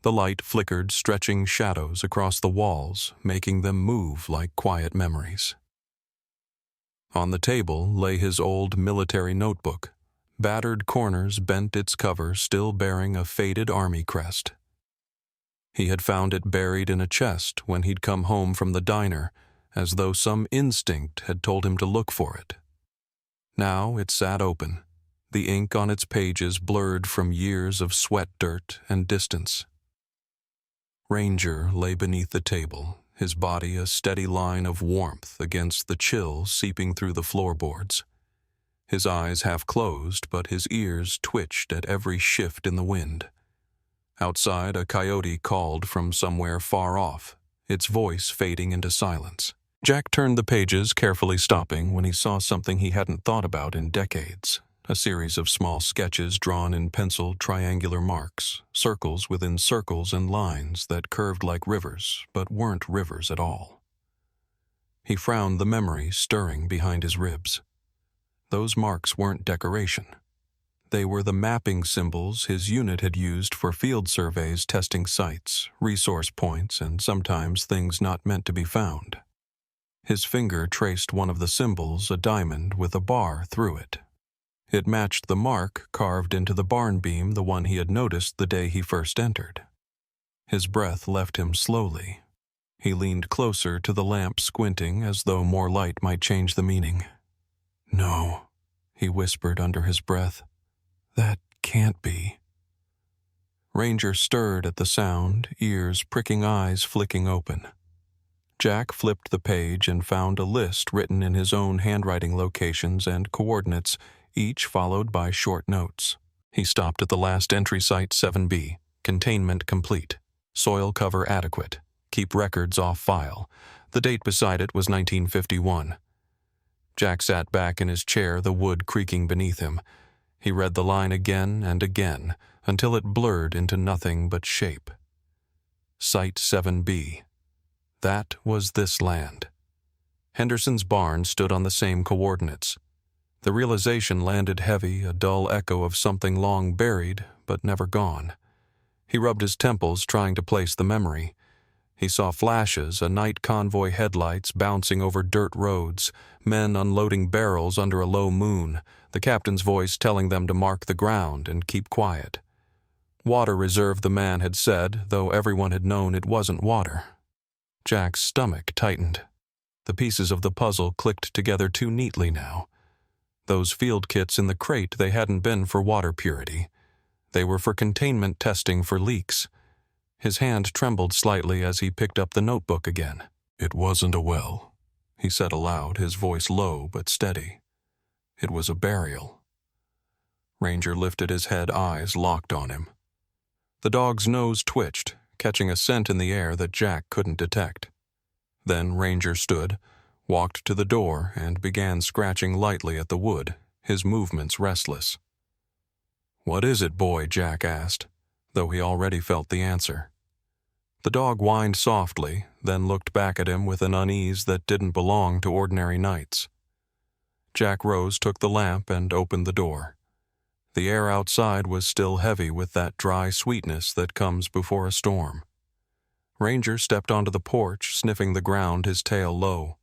The light flickered, stretching shadows across the walls, making them move like quiet memories. On the table lay his old military notebook. Battered corners bent its cover, still bearing a faded army crest. He had found it buried in a chest when he'd come home from the diner, as though some instinct had told him to look for it. Now it sat open, the ink on its pages blurred from years of sweat dirt and distance. Ranger lay beneath the table, his body a steady line of warmth against the chill seeping through the floorboards. His eyes half closed, but his ears twitched at every shift in the wind. Outside, a coyote called from somewhere far off, its voice fading into silence. Jack turned the pages, carefully stopping when he saw something he hadn't thought about in decades. a series of small sketches drawn in penciled triangular marks, circles within circles and lines that curved like rivers but weren't rivers at all. He frowned, the memory stirring behind his ribs. Those marks weren't decoration. They were the mapping symbols his unit had used for field surveys, testing sites, resource points, and sometimes things not meant to be found. His finger traced one of the symbols, a diamond with a bar through it. It matched the mark carved into the barn beam, the one he had noticed the day he first entered. His breath left him slowly. He leaned closer to the lamp, squinting as though more light might change the meaning. "No," he whispered under his breath. "That can't be." Ranger stirred at the sound, ears pricking, eyes flicking open. Jack flipped the page and found a list written in his own handwriting, locations and coordinates, each followed by short notes. He stopped at the last entry, Site 7B, containment complete, soil cover adequate, keep records off file. The date beside it was 1951. Jack sat back in his chair, the wood creaking beneath him. He read the line again and again, until it blurred into nothing but shape. Site 7B. That was this land. Henderson's barn stood on the same coordinates. The realization landed heavy, a dull echo of something long buried, but never gone. He rubbed his temples, trying to place the memory. He saw flashes, a night convoy headlights bouncing over dirt roads, men unloading barrels under a low moon, the captain's voice telling them to mark the ground and keep quiet. Water reserve, the man had said, though everyone had known it wasn't water. Jack's stomach tightened. The pieces of the puzzle clicked together too neatly now. Those field kits in the crate, they hadn't been for water purity. They were for containment testing for leaks. His hand trembled slightly as he picked up the notebook again. "It wasn't a well," he said aloud, his voice low but steady. "It was a burial." Ranger lifted his head, eyes locked on him. The dog's nose twitched, catching a scent in the air that Jack couldn't detect. Then Ranger stood, walked to the door, and began scratching lightly at the wood, his movements restless. "What is it, boy?" Jack asked, though he already felt the answer. The dog whined softly, then looked back at him with an unease that didn't belong to ordinary nights. Jack rose, took the lamp, and opened the door. The air outside was still heavy with that dry sweetness that comes before a storm. Ranger stepped onto the porch, sniffing the ground, his tail low.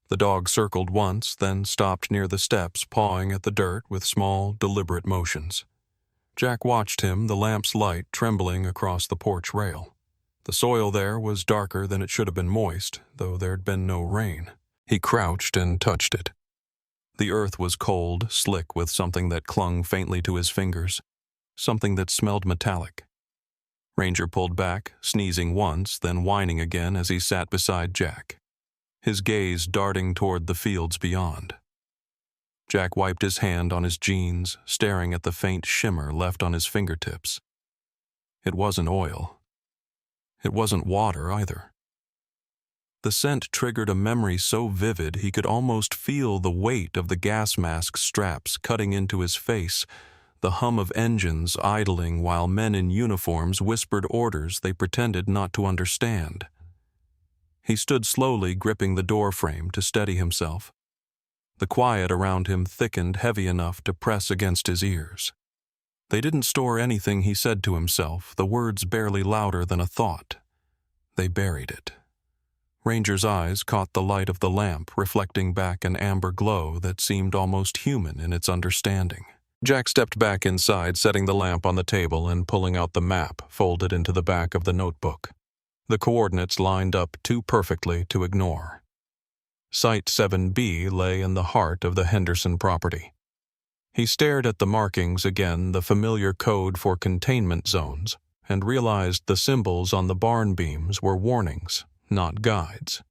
The dog circled once, then stopped near the steps, pawing at the dirt with small, deliberate motions. Jack watched him, the lamp's light trembling across the porch rail. The soil there was darker than it should have been, moist, though there'd been no rain. He crouched and touched it. The earth was cold, slick with something that clung faintly to his fingers, something that smelled metallic. Ranger pulled back, sneezing once, then whining again as he sat beside Jack, his gaze darting toward the fields beyond. Jack wiped his hand on his jeans, staring at the faint shimmer left on his fingertips. It wasn't oil. It wasn't water either. The scent triggered a memory so vivid he could almost feel the weight of the gas mask straps cutting into his face, the hum of engines idling while men in uniforms whispered orders they pretended not to understand. He stood slowly, gripping the door frame to steady himself. The quiet around him thickened, heavy enough to press against his ears. They didn't store anything he said to himself, the words barely louder than a thought. They buried it. Ranger's eyes caught the light of the lamp, reflecting back an amber glow that seemed almost human in its understanding. Jack stepped back inside, setting the lamp on the table and pulling out the map folded into the back of the notebook. The coordinates lined up too perfectly to ignore. Site 7B lay in the heart of the Henderson property. He stared at the markings again, the familiar code for containment zones, and realized the symbols on the barn beams were warnings, not guides.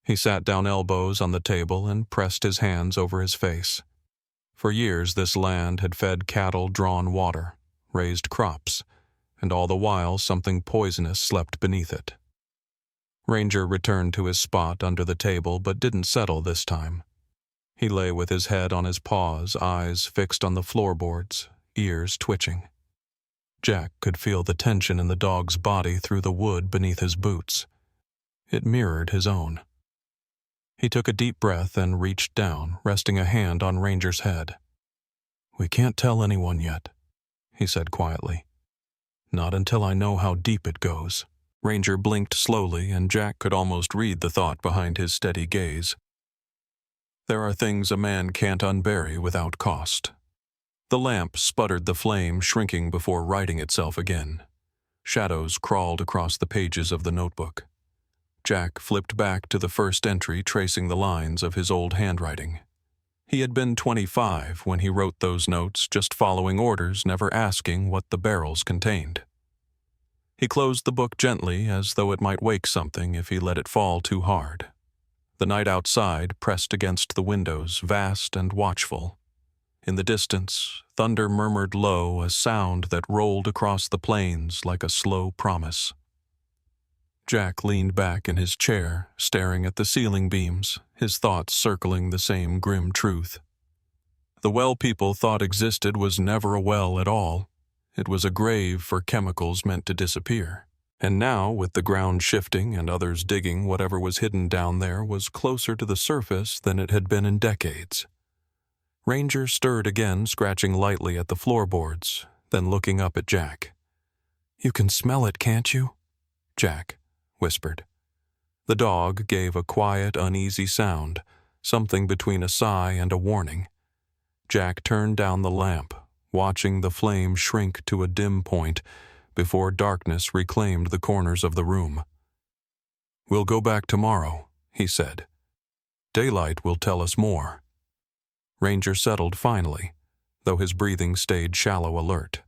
He sat down, elbows on the table, and pressed his hands over his face. For years this land had fed cattle, drawn water, raised crops, and all the while something poisonous slept beneath it. Ranger returned to his spot under the table, but didn't settle this time. He lay with his head on his paws, eyes fixed on the floorboards, ears twitching. Jack could feel the tension in the dog's body through the wood beneath his boots. It mirrored his own. He took a deep breath and reached down, resting a hand on Ranger's head. "We can't tell anyone yet," he said quietly. "Not until I know how deep it goes." Ranger blinked slowly, and Jack could almost read the thought behind his steady gaze. There are things a man can't unbury without cost. The lamp sputtered the flame, shrinking before righting itself again. Shadows crawled across the pages of the notebook. Jack flipped back to the first entry, tracing the lines of his old handwriting. He had been 25 when he wrote those notes, just following orders, never asking what the barrels contained. He closed the book gently, as though it might wake something if he let it fall too hard. The night outside pressed against the windows, vast and watchful. In the distance, thunder murmured low, a sound that rolled across the plains like a slow promise. Jack leaned back in his chair, staring at the ceiling beams, his thoughts circling the same grim truth. The well people thought existed was never a well at all. It was a grave for chemicals meant to disappear. And now, with the ground shifting and others digging, whatever was hidden down there was closer to the surface than it had been in decades. Ranger stirred again, scratching lightly at the floorboards, then looking up at Jack. "You can smell it, can't you?" Jack whispered. The dog gave a quiet, uneasy sound, something between a sigh and a warning. Jack turned down the lamp, watching the flame shrink to a dim point before darkness reclaimed the corners of the room. "We'll go back tomorrow," he said. "Daylight will tell us more." Ranger settled finally, though his breathing stayed shallow alert.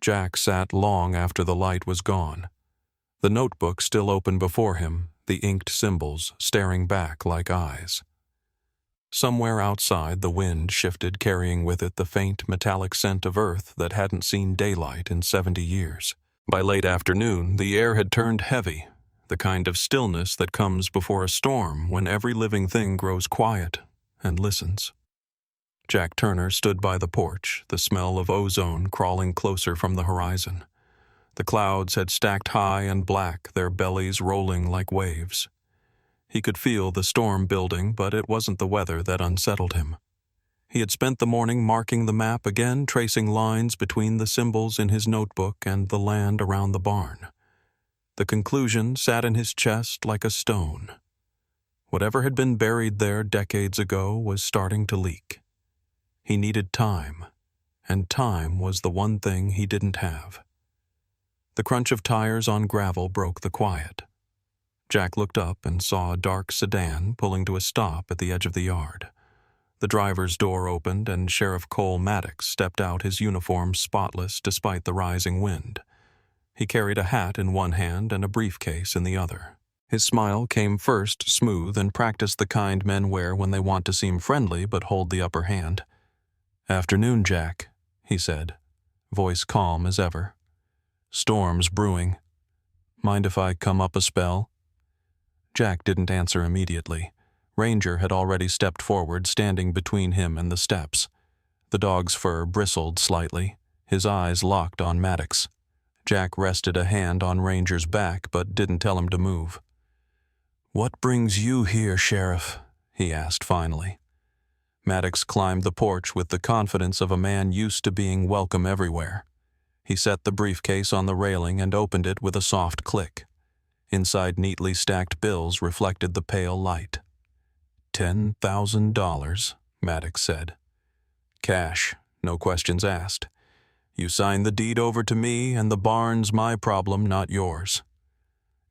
Jack sat long after the light was gone. The notebook still open before him, the inked symbols staring back like eyes. Somewhere outside, the wind shifted, carrying with it the faint metallic scent of earth that hadn't seen daylight in 70 years. By late afternoon, the air had turned heavy, the kind of stillness that comes before a storm when every living thing grows quiet and listens. Jack Turner stood by the porch, the smell of ozone crawling closer from the horizon. The clouds had stacked high and black, their bellies rolling like waves. He could feel the storm building, but it wasn't the weather that unsettled him. He had spent the morning marking the map again, tracing lines between the symbols in his notebook and the land around the barn. The conclusion sat in his chest like a stone. Whatever had been buried there decades ago was starting to leak. He needed time, and time was the one thing he didn't have. The crunch of tires on gravel broke the quiet. Jack looked up and saw a dark sedan pulling to a stop at the edge of the yard. The driver's door opened and Sheriff Cole Maddox stepped out, his uniform spotless despite the rising wind. He carried a hat in one hand and a briefcase in the other. His smile came first, smooth and practiced, the kind men wear when they want to seem friendly but hold the upper hand. "Afternoon, Jack," he said, voice calm as ever. "Storm's brewing. Mind if I come up a spell?" Jack didn't answer immediately. Ranger had already stepped forward, standing between him and the steps. The dog's fur bristled slightly, his eyes locked on Maddox. Jack rested a hand on Ranger's back but didn't tell him to move. "What brings you here, Sheriff?" he asked finally. Maddox climbed the porch with the confidence of a man used to being welcome everywhere. He set the briefcase on the railing and opened it with a soft click. Inside neatly stacked bills reflected the pale light. $10,000, Maddox said. "Cash, no questions asked. You signed the deed over to me, and the barn's my problem, not yours."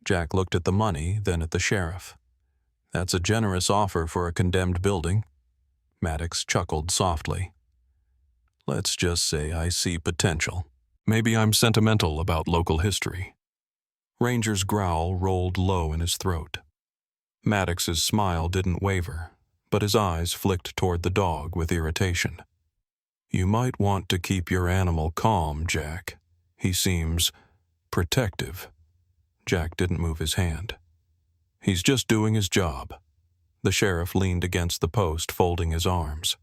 Jack looked at the money, then at the sheriff. "That's a generous offer for a condemned building." Maddox chuckled softly. "Let's just say I see potential. Maybe I'm sentimental about local history." Ranger's growl rolled low in his throat. Maddox's smile didn't waver, but his eyes flicked toward the dog with irritation. "You might want to keep your animal calm, Jack. He seems protective." Jack didn't move his hand. "He's just doing his job. The sheriff leaned against the post, folding his arms.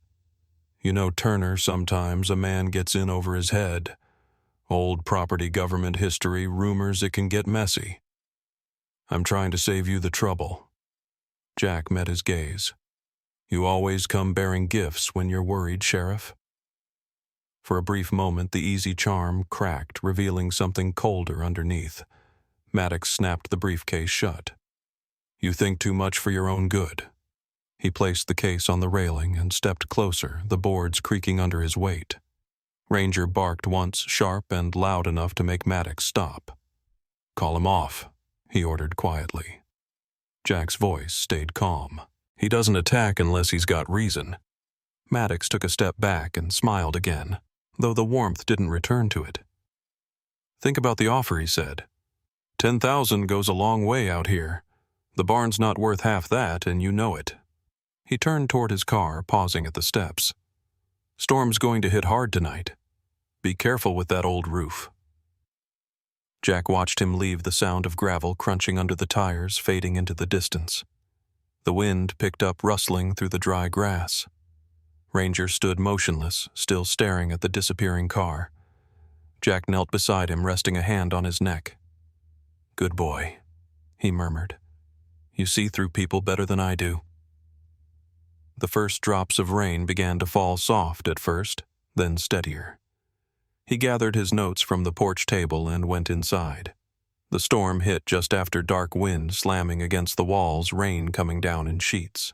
You know, Turner, sometimes a man gets in over his head. Old property government history, rumors, it can get messy. I'm trying to save you the trouble. Jack met his gaze. You always come bearing gifts when you're worried, Sheriff. For a brief moment, the easy charm cracked, revealing something colder underneath. Maddox snapped the briefcase shut. You think too much for your own good. He placed the case on the railing and stepped closer, the boards creaking under his weight. Ranger barked once, sharp and loud enough to make Maddox stop. Call him off, he ordered quietly. Jack's voice stayed calm. He doesn't attack unless he's got reason. Maddox took a step back and smiled again, though the warmth didn't return to it. Think about the offer, he said. 10,000 goes a long way out here. The barn's not worth half that, and you know it. He turned toward his car, pausing at the steps. Storm's going to hit hard tonight. Be careful with that old roof. Jack watched him leave, the sound of gravel crunching under the tires fading into the distance. The wind picked up, rustling through the dry grass. Ranger stood motionless, still staring at the disappearing car. Jack knelt beside him, resting a hand on his neck. Good boy, he murmured. You see through people better than I do. The first drops of rain began to fall, soft at first, then steadier. He gathered his notes from the porch table and went inside. The storm hit just after dark, wind slamming against the walls, rain coming down in sheets.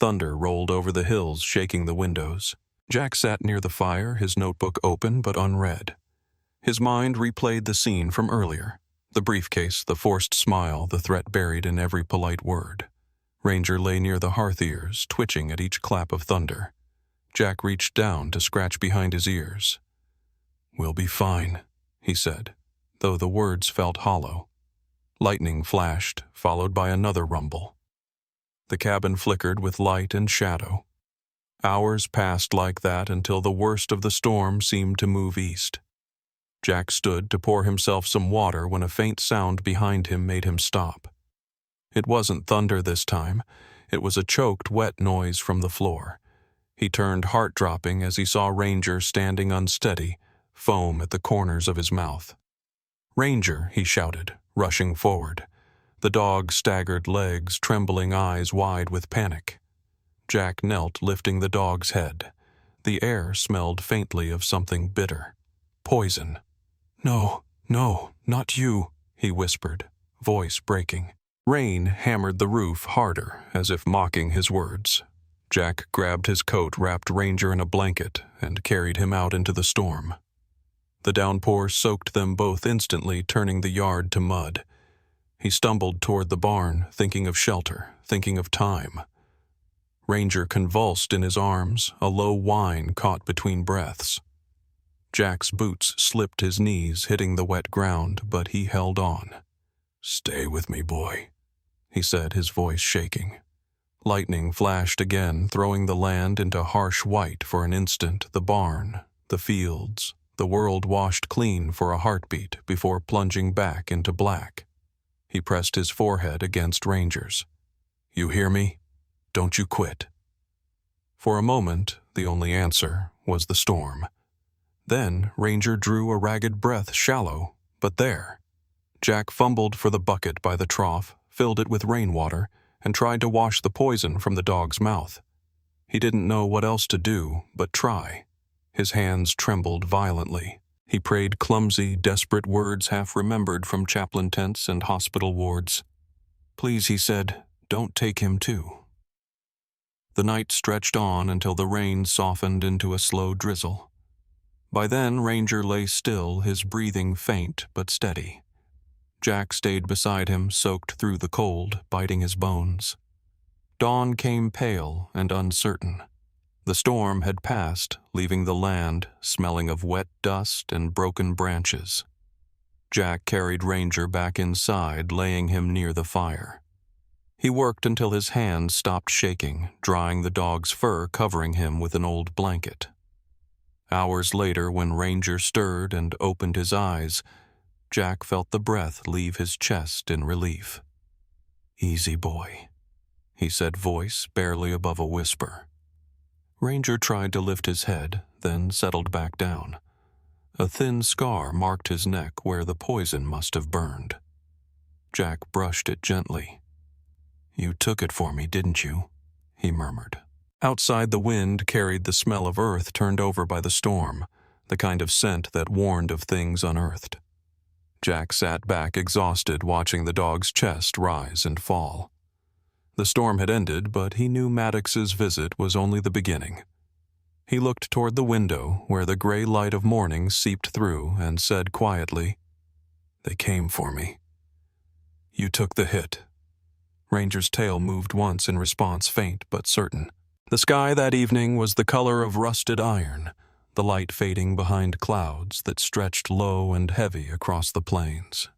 Thunder rolled over the hills, shaking the windows. Jack sat near the fire, his notebook open but unread. His mind replayed the scene from earlier. The briefcase, the forced smile, the threat buried in every polite word. Ranger lay near the hearth ears, twitching at each clap of thunder. Jack reached down to scratch behind his ears. We'll be fine, he said, though the words felt hollow. Lightning flashed, followed by another rumble. The cabin flickered with light and shadow. Hours passed like that until the worst of the storm seemed to move east. Jack stood to pour himself some water when a faint sound behind him made him stop. It wasn't thunder this time. It was a choked, wet noise from the floor. He turned, heart-dropping, as he saw Ranger standing unsteady, foam at the corners of his mouth. Ranger, he shouted, rushing forward. The dog's staggered legs, trembling eyes wide with panic. Jack knelt, lifting the dog's head. The air smelled faintly of something bitter. Poison. No, not you, he whispered, voice breaking. Rain hammered the roof harder, as if mocking his words. Jack grabbed his coat, wrapped Ranger in a blanket, and carried him out into the storm. The downpour soaked them both instantly, turning the yard to mud. He stumbled toward the barn, thinking of shelter, thinking of time. Ranger convulsed in his arms, a low whine caught between breaths. Jack's boots slipped his knees, hitting the wet ground, but he held on. Stay with me, boy, he said, his voice shaking. Lightning flashed again, throwing the land into harsh white for an instant, the barn, the fields, the world washed clean for a heartbeat before plunging back into black. He pressed his forehead against Ranger's. You hear me? Don't you quit. For a moment, the only answer was the storm. Then Ranger drew a ragged breath, shallow, but there. Jack fumbled for the bucket by the trough, filled it with rainwater, and tried to wash the poison from the dog's mouth. He didn't know what else to do but try. His hands trembled violently. He prayed clumsy, desperate words half remembered from chaplain tents and hospital wards. Please, he said, don't take him too. The night stretched on until the rain softened into a slow drizzle. By then, Ranger lay still, his breathing faint but steady. Jack stayed beside him, soaked through the cold, biting his bones. Dawn came pale and uncertain. The storm had passed, leaving the land smelling of wet dust and broken branches. Jack carried Ranger back inside, laying him near the fire. He worked until his hands stopped shaking, drying the dog's fur, covering him with an old blanket. Hours later, when Ranger stirred and opened his eyes, Jack felt the breath leave his chest in relief. Easy, boy. he said, voice barely above a whisper. Ranger tried to lift his head, then settled back down. A thin scar marked his neck where the poison must have burned. Jack brushed it gently. "You took it for me, didn't you?" he murmured. Outside, the wind carried the smell of earth turned over by the storm, the kind of scent that warned of things unearthed. Jack sat back exhausted, watching the dog's chest rise and fall. The storm had ended, but he knew Maddox's visit was only the beginning. He looked toward the window, where the gray light of morning seeped through, and said quietly, "They came for me." "You took the hit." Ranger's tail moved once in response, faint but certain. The sky that evening was the color of rusted iron, the light fading behind clouds that stretched low and heavy across the plains.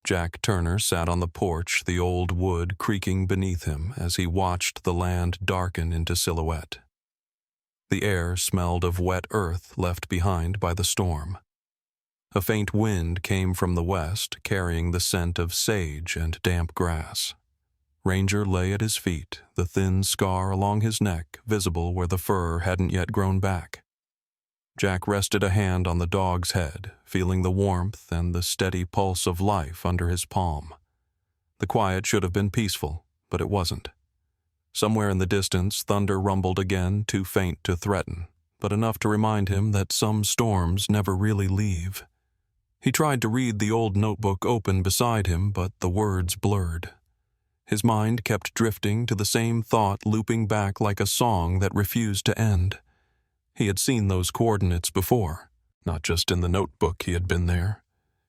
Jack Turner sat on the porch, the old wood creaking beneath him as he watched the land darken into silhouette. The air smelled of wet earth left behind by the storm. A faint wind came from the west, carrying the scent of sage and damp grass. Ranger lay at his feet, the thin scar along his neck visible where the fur hadn't yet grown back. Jack rested a hand on the dog's head, feeling the warmth and the steady pulse of life under his palm. The quiet should have been peaceful, but it wasn't. Somewhere in the distance, thunder rumbled again, too faint to threaten, but enough to remind him that some storms never really leave. He tried to read the old notebook open beside him, but the words blurred. His mind kept drifting to the same thought, looping back like a song that refused to end. He had seen those coordinates before, not just in the notebook he had been there.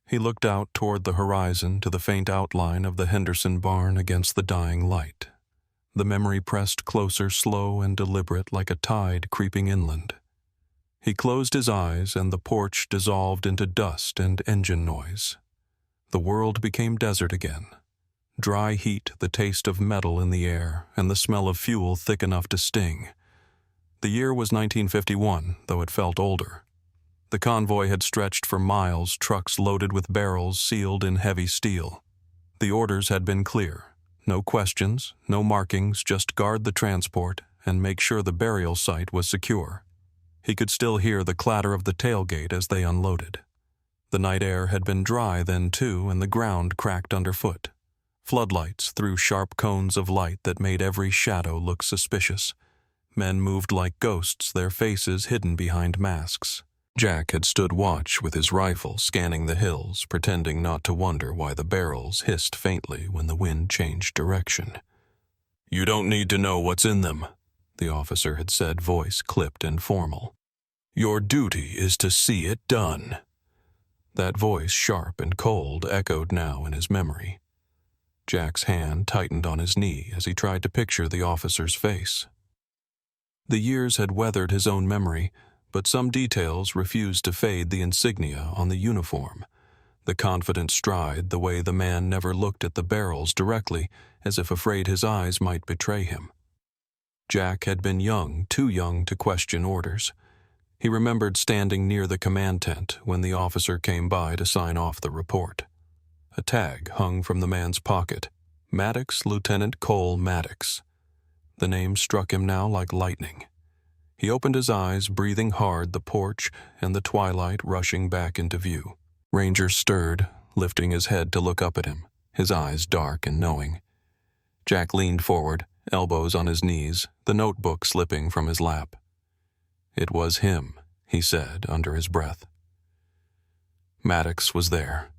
He looked out toward the horizon to the faint outline of the Henderson barn against the dying light. The memory pressed closer, slow and deliberate, like a tide creeping inland. He closed his eyes, and the porch dissolved into dust and engine noise. The world became desert again. Dry heat, the taste of metal in the air, and the smell of fuel thick enough to sting. The year was 1951, though it felt older. The convoy had stretched for miles, trucks loaded with barrels sealed in heavy steel. The orders had been clear. No questions, no markings, just guard the transport and make sure the burial site was secure. He could still hear the clatter of the tailgate as they unloaded. The night air had been dry then too, and the ground cracked underfoot. Floodlights threw sharp cones of light that made every shadow look suspicious. Men moved like ghosts, their faces hidden behind masks. Jack had stood watch with his rifle, scanning the hills, pretending not to wonder why the barrels hissed faintly when the wind changed direction. "You don't need to know what's in them," the officer had said, voice clipped and formal. "Your duty is to see it done." That voice, sharp and cold, echoed now in his memory. Jack's hand tightened on his knee as he tried to picture the officer's face. The years had weathered his own memory, but some details refused to fade the insignia on the uniform. The confident stride, the way the man never looked at the barrels directly, as if afraid his eyes might betray him. Jack had been young, too young to question orders. He remembered standing near the command tent when the officer came by to sign off the report. A tag hung from the man's pocket. Maddox, Lieutenant Cole Maddox. The name struck him now like lightning. He opened his eyes, breathing hard, the porch and the twilight rushing back into view. Ranger stirred, lifting his head to look up at him, his eyes dark and knowing. Jack leaned forward, elbows on his knees, the notebook slipping from his lap. "It was him," he said under his breath. Maddox was there.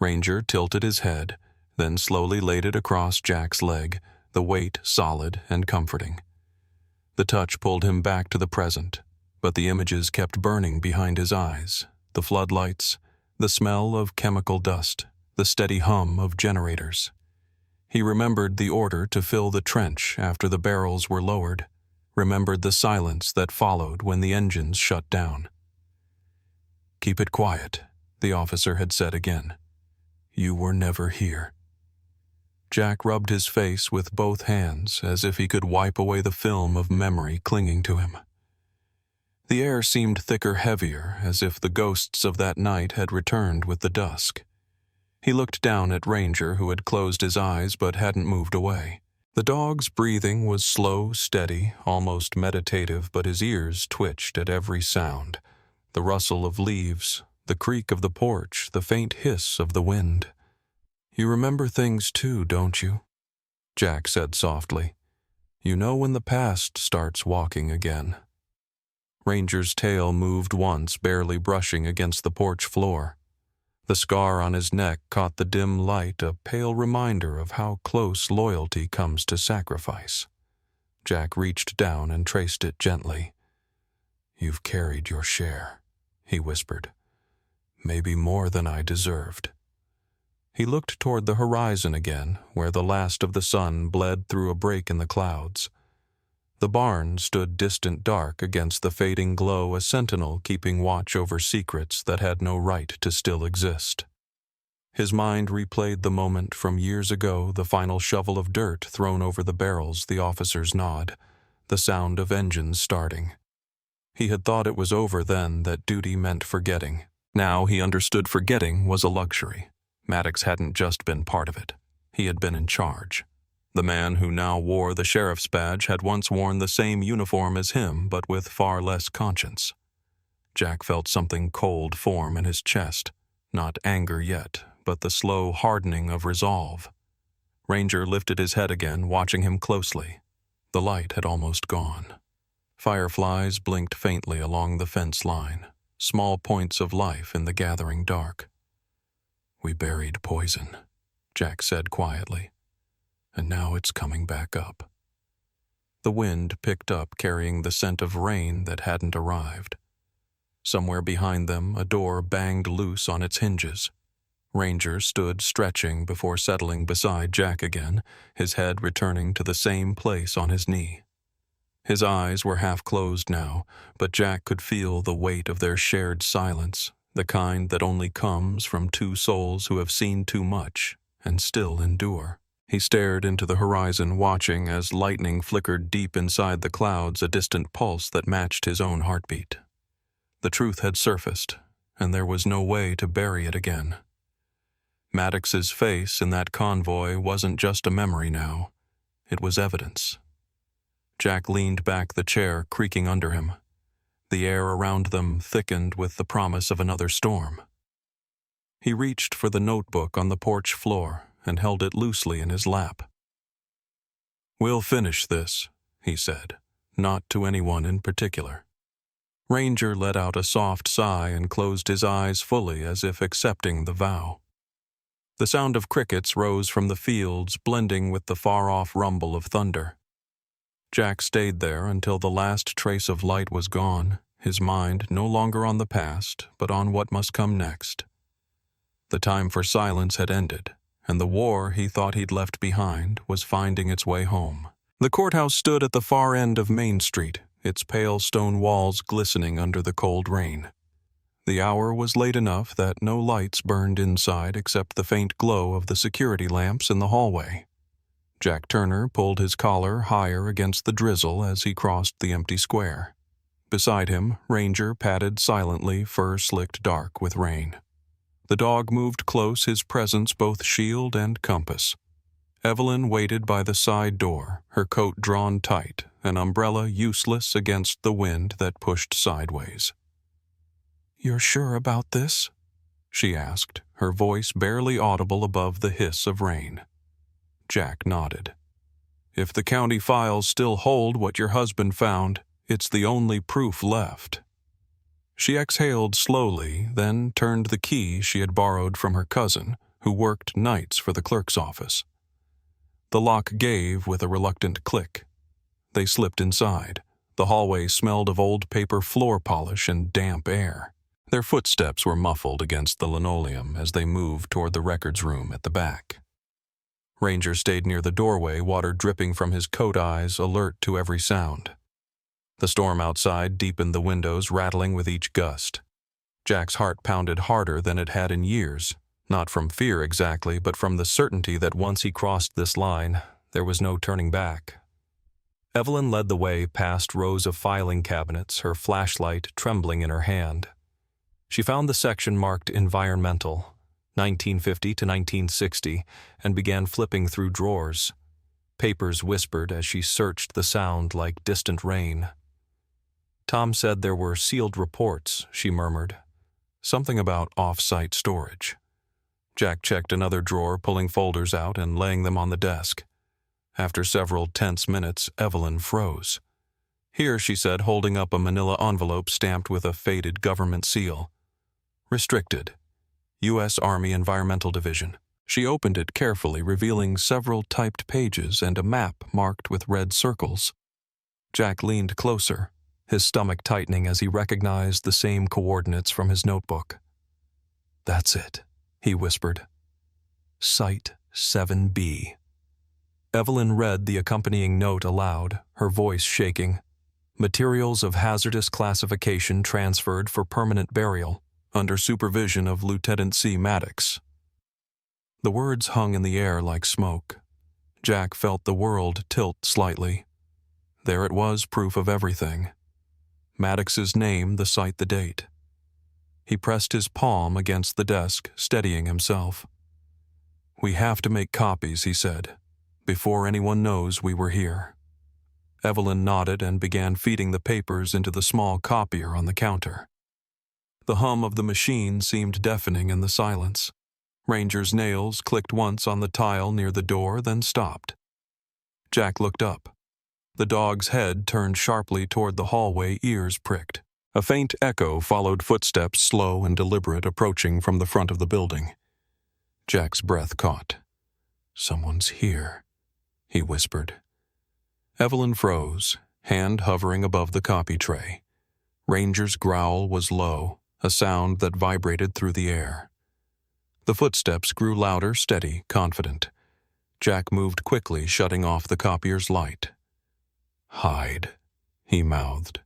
Ranger tilted his head, then slowly laid it across Jack's leg, the weight solid and comforting. The touch pulled him back to the present, but the images kept burning behind his eyes. The floodlights, the smell of chemical dust, the steady hum of generators. He remembered the order to fill the trench after the barrels were lowered, remembered the silence that followed when the engines shut down. "Keep it quiet," the officer had said again. "You were never here." Jack rubbed his face with both hands as if he could wipe away the film of memory clinging to him. The air seemed thicker, heavier, as if the ghosts of that night had returned with the dusk. He looked down at Ranger, who had closed his eyes but hadn't moved away. The dog's breathing was slow, steady, almost meditative, but his ears twitched at every sound. The rustle of leaves, the creak of the porch, the faint hiss of the wind. "You remember things too, don't you?" Jack said softly. "You know when the past starts walking again." Ranger's tail moved once, barely brushing against the porch floor. The scar on his neck caught the dim light, a pale reminder of how close loyalty comes to sacrifice. Jack reached down and traced it gently. "You've carried your share," he whispered. "Maybe more than I deserved." He looked toward the horizon again, where the last of the sun bled through a break in the clouds. The barn stood distant dark against the fading glow, a sentinel keeping watch over secrets that had no right to still exist. His mind replayed the moment from years ago, the final shovel of dirt thrown over the barrels, the officer's nod, the sound of engines starting. He had thought it was over then, that duty meant forgetting. Now he understood forgetting was a luxury. Maddox hadn't just been part of it. He had been in charge. The man who now wore the sheriff's badge had once worn the same uniform as him, but with far less conscience. Jack felt something cold form in his chest, not anger yet, but the slow hardening of resolve. Ranger lifted his head again, watching him closely. The light had almost gone. Fireflies blinked faintly along the fence line, small points of life in the gathering dark. "We buried poison," Jack said quietly. "And now it's coming back up." The wind picked up, carrying the scent of rain that hadn't arrived. Somewhere behind them, a door banged loose on its hinges. Ranger stood stretching before settling beside Jack again, his head returning to the same place on his knee. His eyes were half closed now, but Jack could feel the weight of their shared silence, the kind that only comes from two souls who have seen too much and still endure. He stared into the horizon, watching as lightning flickered deep inside the clouds, a distant pulse that matched his own heartbeat. The truth had surfaced, and there was no way to bury it again. Maddox's face in that convoy wasn't just a memory now. It was evidence. Jack leaned back, the chair creaking under him. The air around them thickened with the promise of another storm. He reached for the notebook on the porch floor and held it loosely in his lap. "We'll finish this," he said, not to anyone in particular. Ranger let out a soft sigh and closed his eyes fully, as if accepting the vow. The sound of crickets rose from the fields, blending with the far-off rumble of thunder. Jack stayed there until the last trace of light was gone, his mind no longer on the past, but on what must come next. The time for silence had ended, and the war he thought he'd left behind was finding its way home. The courthouse stood at the far end of Main Street, its pale stone walls glistening under the cold rain. The hour was late enough that no lights burned inside except the faint glow of the security lamps in the hallway. Jack Turner pulled his collar higher against the drizzle as he crossed the empty square. Beside him, Ranger padded silently, fur slicked dark with rain. The dog moved close, his presence both shield and compass. Evelyn waited by the side door, her coat drawn tight, an umbrella useless against the wind that pushed sideways. "You're sure about this?" she asked, her voice barely audible above the hiss of rain. Jack nodded. "If the county files still hold what your husband found, it's the only proof left." She exhaled slowly, then turned the key she had borrowed from her cousin, who worked nights for the clerk's office. The lock gave with a reluctant click. They slipped inside. The hallway smelled of old paper floor polish and damp air. Their footsteps were muffled against the linoleum as they moved toward the records room at the back. Ranger stayed near the doorway, water dripping from his coat eyes, alert to every sound. The storm outside deepened the windows, rattling with each gust. Jack's heart pounded harder than it had in years, not from fear exactly, but from the certainty that once he crossed this line, there was no turning back. Evelyn led the way past rows of filing cabinets, her flashlight trembling in her hand. She found the section marked Environmental, 1950 to 1960, and began flipping through drawers. Papers whispered as she searched the sound like distant rain. Tom said there were sealed reports, she murmured. Something about off-site storage. Jack checked another drawer, pulling folders out and laying them on the desk. After several tense minutes, Evelyn froze. "Here," she said, holding up a manila envelope stamped with a faded government seal. "Restricted. U.S. Army Environmental Division." She opened it carefully, revealing several typed pages and a map marked with red circles. Jack leaned closer, his stomach tightening as he recognized the same coordinates from his notebook. "That's it," he whispered. "Site 7B. Evelyn read the accompanying note aloud, her voice shaking. "Materials of hazardous classification transferred for permanent burial, under supervision of Lieutenant C. Maddox." The words hung in the air like smoke. Jack felt the world tilt slightly. There it was, proof of everything. Maddox's name, the site, the date. He pressed his palm against the desk, steadying himself. "We have to make copies," he said, "before anyone knows we were here." Evelyn nodded and began feeding the papers into the small copier on the counter. The hum of the machine seemed deafening in the silence. Ranger's nails clicked once on the tile near the door, then stopped. Jack looked up. The dog's head turned sharply toward the hallway, ears pricked. A faint echo followed footsteps, slow and deliberate, approaching from the front of the building. Jack's breath caught. "Someone's here," he whispered. Evelyn froze, hand hovering above the copy tray. Ranger's growl was low, a sound that vibrated through the air. The footsteps grew louder, steady, confident. Jack moved quickly, shutting off the copier's light. "Hide," he mouthed.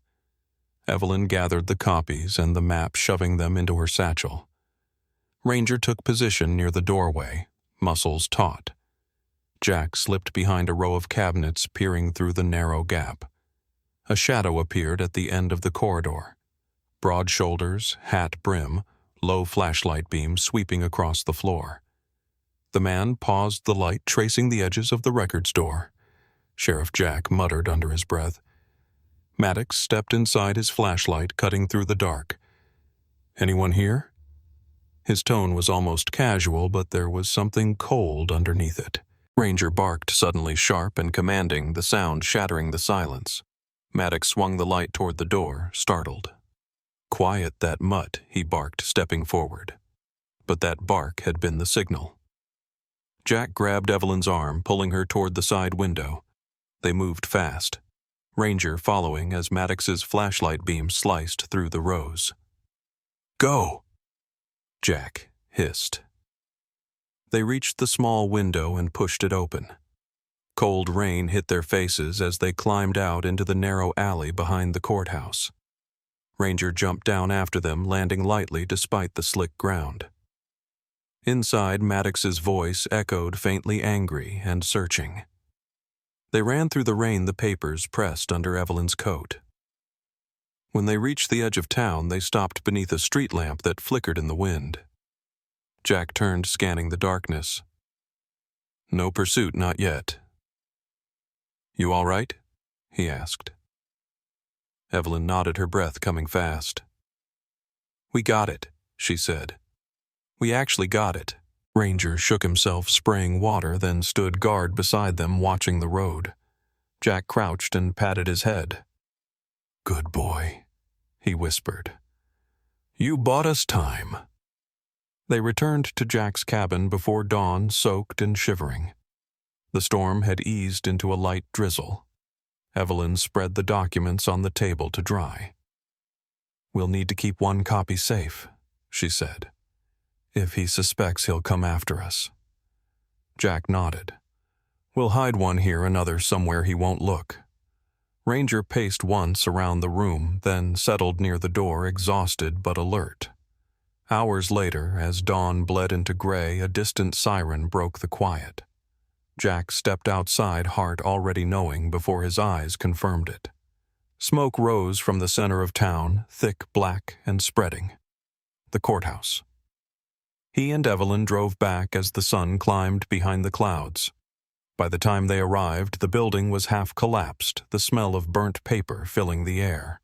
Evelyn gathered the copies and the map, shoving them into her satchel. Ranger took position near the doorway, muscles taut. Jack slipped behind a row of cabinets, peering through the narrow gap. A shadow appeared at the end of the corridor. Broad shoulders, hat brim, low flashlight beam sweeping across the floor. The man paused the light, tracing the edges of the records door. Sheriff Jack muttered under his breath. Maddox stepped inside his flashlight, cutting through the dark. "Anyone here?" His tone was almost casual, but there was something cold underneath it. Ranger barked, suddenly sharp and commanding, the sound shattering the silence. Maddox swung the light toward the door, startled. "Quiet that mutt," he barked, stepping forward. But that bark had been the signal. Jack grabbed Evelyn's arm, pulling her toward the side window. They moved fast, Ranger following as Maddox's flashlight beam sliced through the rows. "Go!" Jack hissed. They reached the small window and pushed it open. Cold rain hit their faces as they climbed out into the narrow alley behind the courthouse. Ranger jumped down after them, landing lightly despite the slick ground. Inside, Maddox's voice echoed, faintly angry and searching. They ran through the rain, the papers pressed under Evelyn's coat. When they reached the edge of town, they stopped beneath a street lamp that flickered in the wind. Jack turned, scanning the darkness. "No pursuit, not yet." "You all right?" he asked. Evelyn nodded, her breath coming fast. "We got it," she said. "We actually got it." Ranger shook himself, spraying water, then stood guard beside them, watching the road. Jack crouched and patted his head. "Good boy," he whispered. "You bought us time." They returned to Jack's cabin before dawn, soaked and shivering. The storm had eased into a light drizzle. Evelyn spread the documents on the table to dry. "We'll need to keep one copy safe," she said. "If he suspects, he'll come after us." Jack nodded. "We'll hide one here, another somewhere he won't look." Ranger paced once around the room, then settled near the door, exhausted but alert. Hours later, as dawn bled into gray, a distant siren broke the quiet. Jack stepped outside, heart already knowing before his eyes confirmed it. Smoke rose from the center of town, thick, black, and spreading. The courthouse. He and Evelyn drove back as the sun climbed behind the clouds. By the time they arrived, the building was half collapsed, the smell of burnt paper filling the air.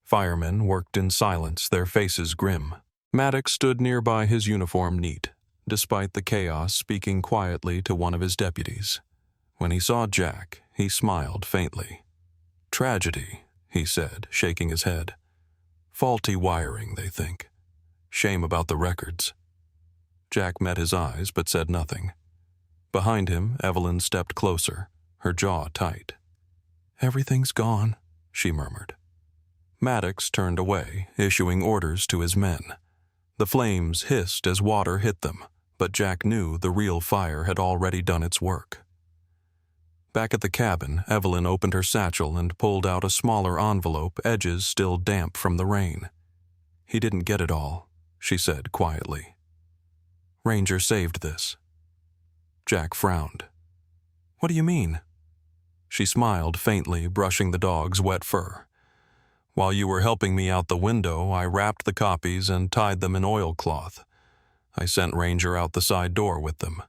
Firemen worked in silence, their faces grim. Maddox stood nearby, his uniform neat, despite the chaos, speaking quietly to one of his deputies. When he saw Jack, he smiled faintly. "Tragedy," he said, shaking his head. "Faulty wiring, they think. Shame about the records." Jack met his eyes but said nothing. Behind him, Evelyn stepped closer, her jaw tight. "Everything's gone," she murmured. Maddox turned away, issuing orders to his men. The flames hissed as water hit them, but Jack knew the real fire had already done its work. Back at the cabin, Evelyn opened her satchel and pulled out a smaller envelope, edges still damp from the rain. "He didn't get it all," she said quietly. "Ranger saved this." Jack frowned. "What do you mean?" She smiled faintly, brushing the dog's wet fur. "While you were helping me out the window, I wrapped the copies and tied them in oilcloth. I sent Ranger out the side door with them.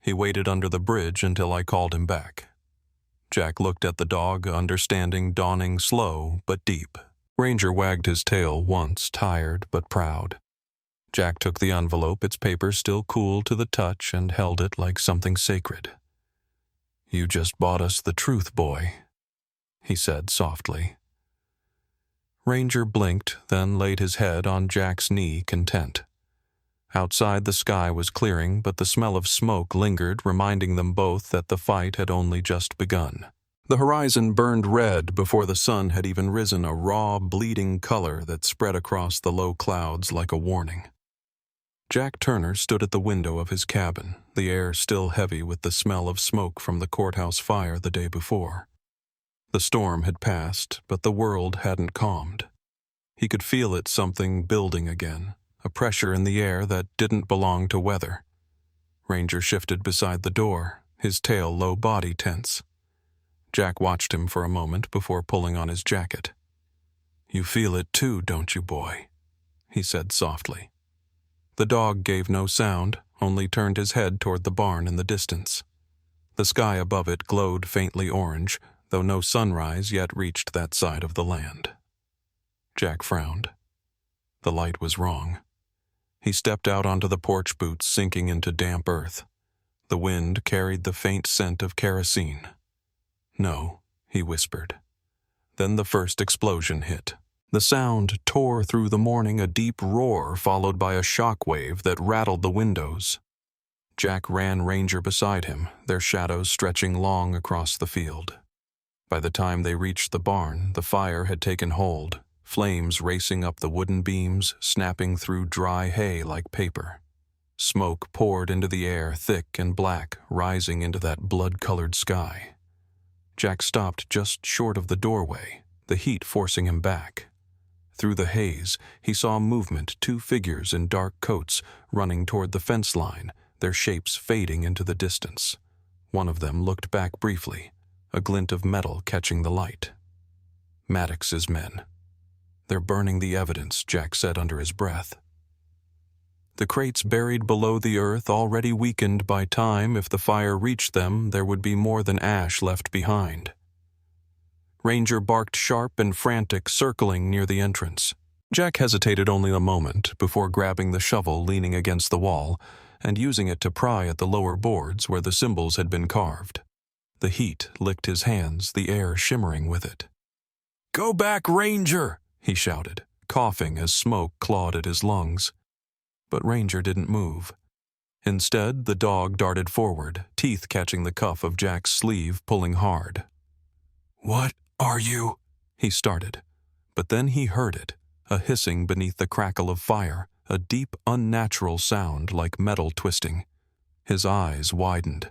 He waited under the bridge until I called him back." Jack looked at the dog, understanding dawning slow but deep. Ranger wagged his tail once, tired but proud. Jack took the envelope, its paper still cool to the touch, and held it like something sacred. "You just bought us the truth, boy," he said softly. Ranger blinked, then laid his head on Jack's knee, content. Outside, the sky was clearing, but the smell of smoke lingered, reminding them both that the fight had only just begun. The horizon burned red before the sun had even risen, a raw, bleeding color that spread across the low clouds like a warning. Jack Turner stood at the window of his cabin, the air still heavy with the smell of smoke from the courthouse fire the day before. The storm had passed, but the world hadn't calmed. He could feel it, something building again, a pressure in the air that didn't belong to weather. Ranger shifted beside the door, his tail low, body tense. Jack watched him for a moment before pulling on his jacket. "You feel it too, don't you, boy?" he said softly. The dog gave no sound, only turned his head toward the barn in the distance. The sky above it glowed faintly orange, though no sunrise yet reached that side of the land. Jack frowned. The light was wrong. He stepped out onto the porch, boots sinking into damp earth. The wind carried the faint scent of kerosene. "No," he whispered. Then the first explosion hit. The sound tore through the morning, a deep roar followed by a shock wave that rattled the windows. Jack ran Ranger beside him, their shadows stretching long across the field. By the time they reached the barn, the fire had taken hold, flames racing up the wooden beams, snapping through dry hay like paper. Smoke poured into the air, thick and black, rising into that blood-colored sky. Jack stopped just short of the doorway, the heat forcing him back. Through the haze, he saw movement, two figures in dark coats running toward the fence line, their shapes fading into the distance. One of them looked back briefly, a glint of metal catching the light. Maddox's men. "They're burning the evidence," Jack said under his breath. The crates buried below the earth, already weakened by time. If the fire reached them, there would be more than ash left behind. Ranger barked sharp and frantic, circling near the entrance. Jack hesitated only a moment before grabbing the shovel leaning against the wall and using it to pry at the lower boards where the symbols had been carved. The heat licked his hands, the air shimmering with it. "Go back, Ranger!" he shouted, coughing as smoke clawed at his lungs. But Ranger didn't move. Instead, the dog darted forward, teeth catching the cuff of Jack's sleeve, pulling hard. "What are you?" he started. But then he heard it, a hissing beneath the crackle of fire, a deep, unnatural sound like metal twisting. His eyes widened.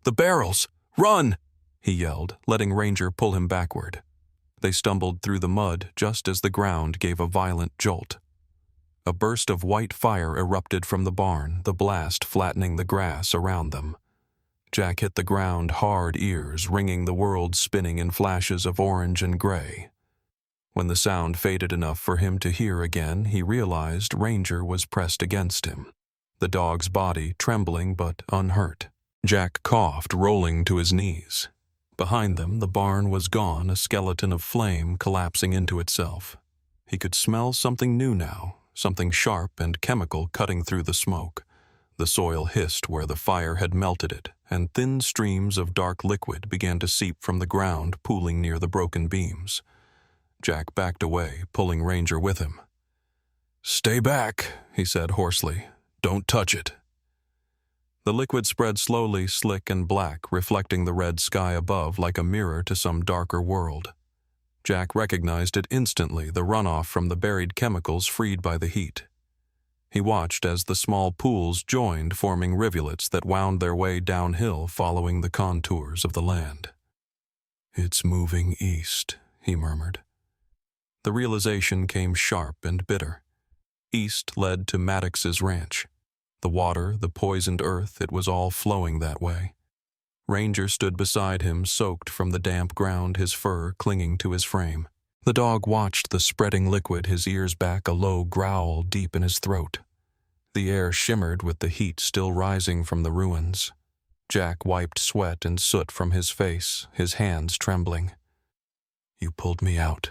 "The barrels! Run!" he yelled, letting Ranger pull him backward. They stumbled through the mud just as the ground gave a violent jolt. A burst of white fire erupted from the barn, the blast flattening the grass around them. Jack hit the ground hard, ears ringing, the world spinning in flashes of orange and gray. When the sound faded enough for him to hear again, he realized Ranger was pressed against him, the dog's body trembling but unhurt. Jack coughed, rolling to his knees. Behind them, the barn was gone, a skeleton of flame collapsing into itself. He could smell something new now, something sharp and chemical cutting through the smoke. The soil hissed where the fire had melted it, and thin streams of dark liquid began to seep from the ground, pooling near the broken beams. Jack backed away, pulling Ranger with him. "Stay back," he said hoarsely. "Don't touch it." The liquid spread slowly, slick and black, reflecting the red sky above like a mirror to some darker world. Jack recognized it instantly, the runoff from the buried chemicals freed by the heat. He watched as the small pools joined, forming rivulets that wound their way downhill following the contours of the land. "It's moving east," he murmured. The realization came sharp and bitter. East led to Maddox's ranch. The water, the poisoned earth, it was all flowing that way. Ranger stood beside him, soaked from the damp ground, his fur clinging to his frame. The dog watched the spreading liquid, his ears back, a low growl deep in his throat. The air shimmered with the heat still rising from the ruins. Jack wiped sweat and soot from his face, his hands trembling. "You pulled me out,"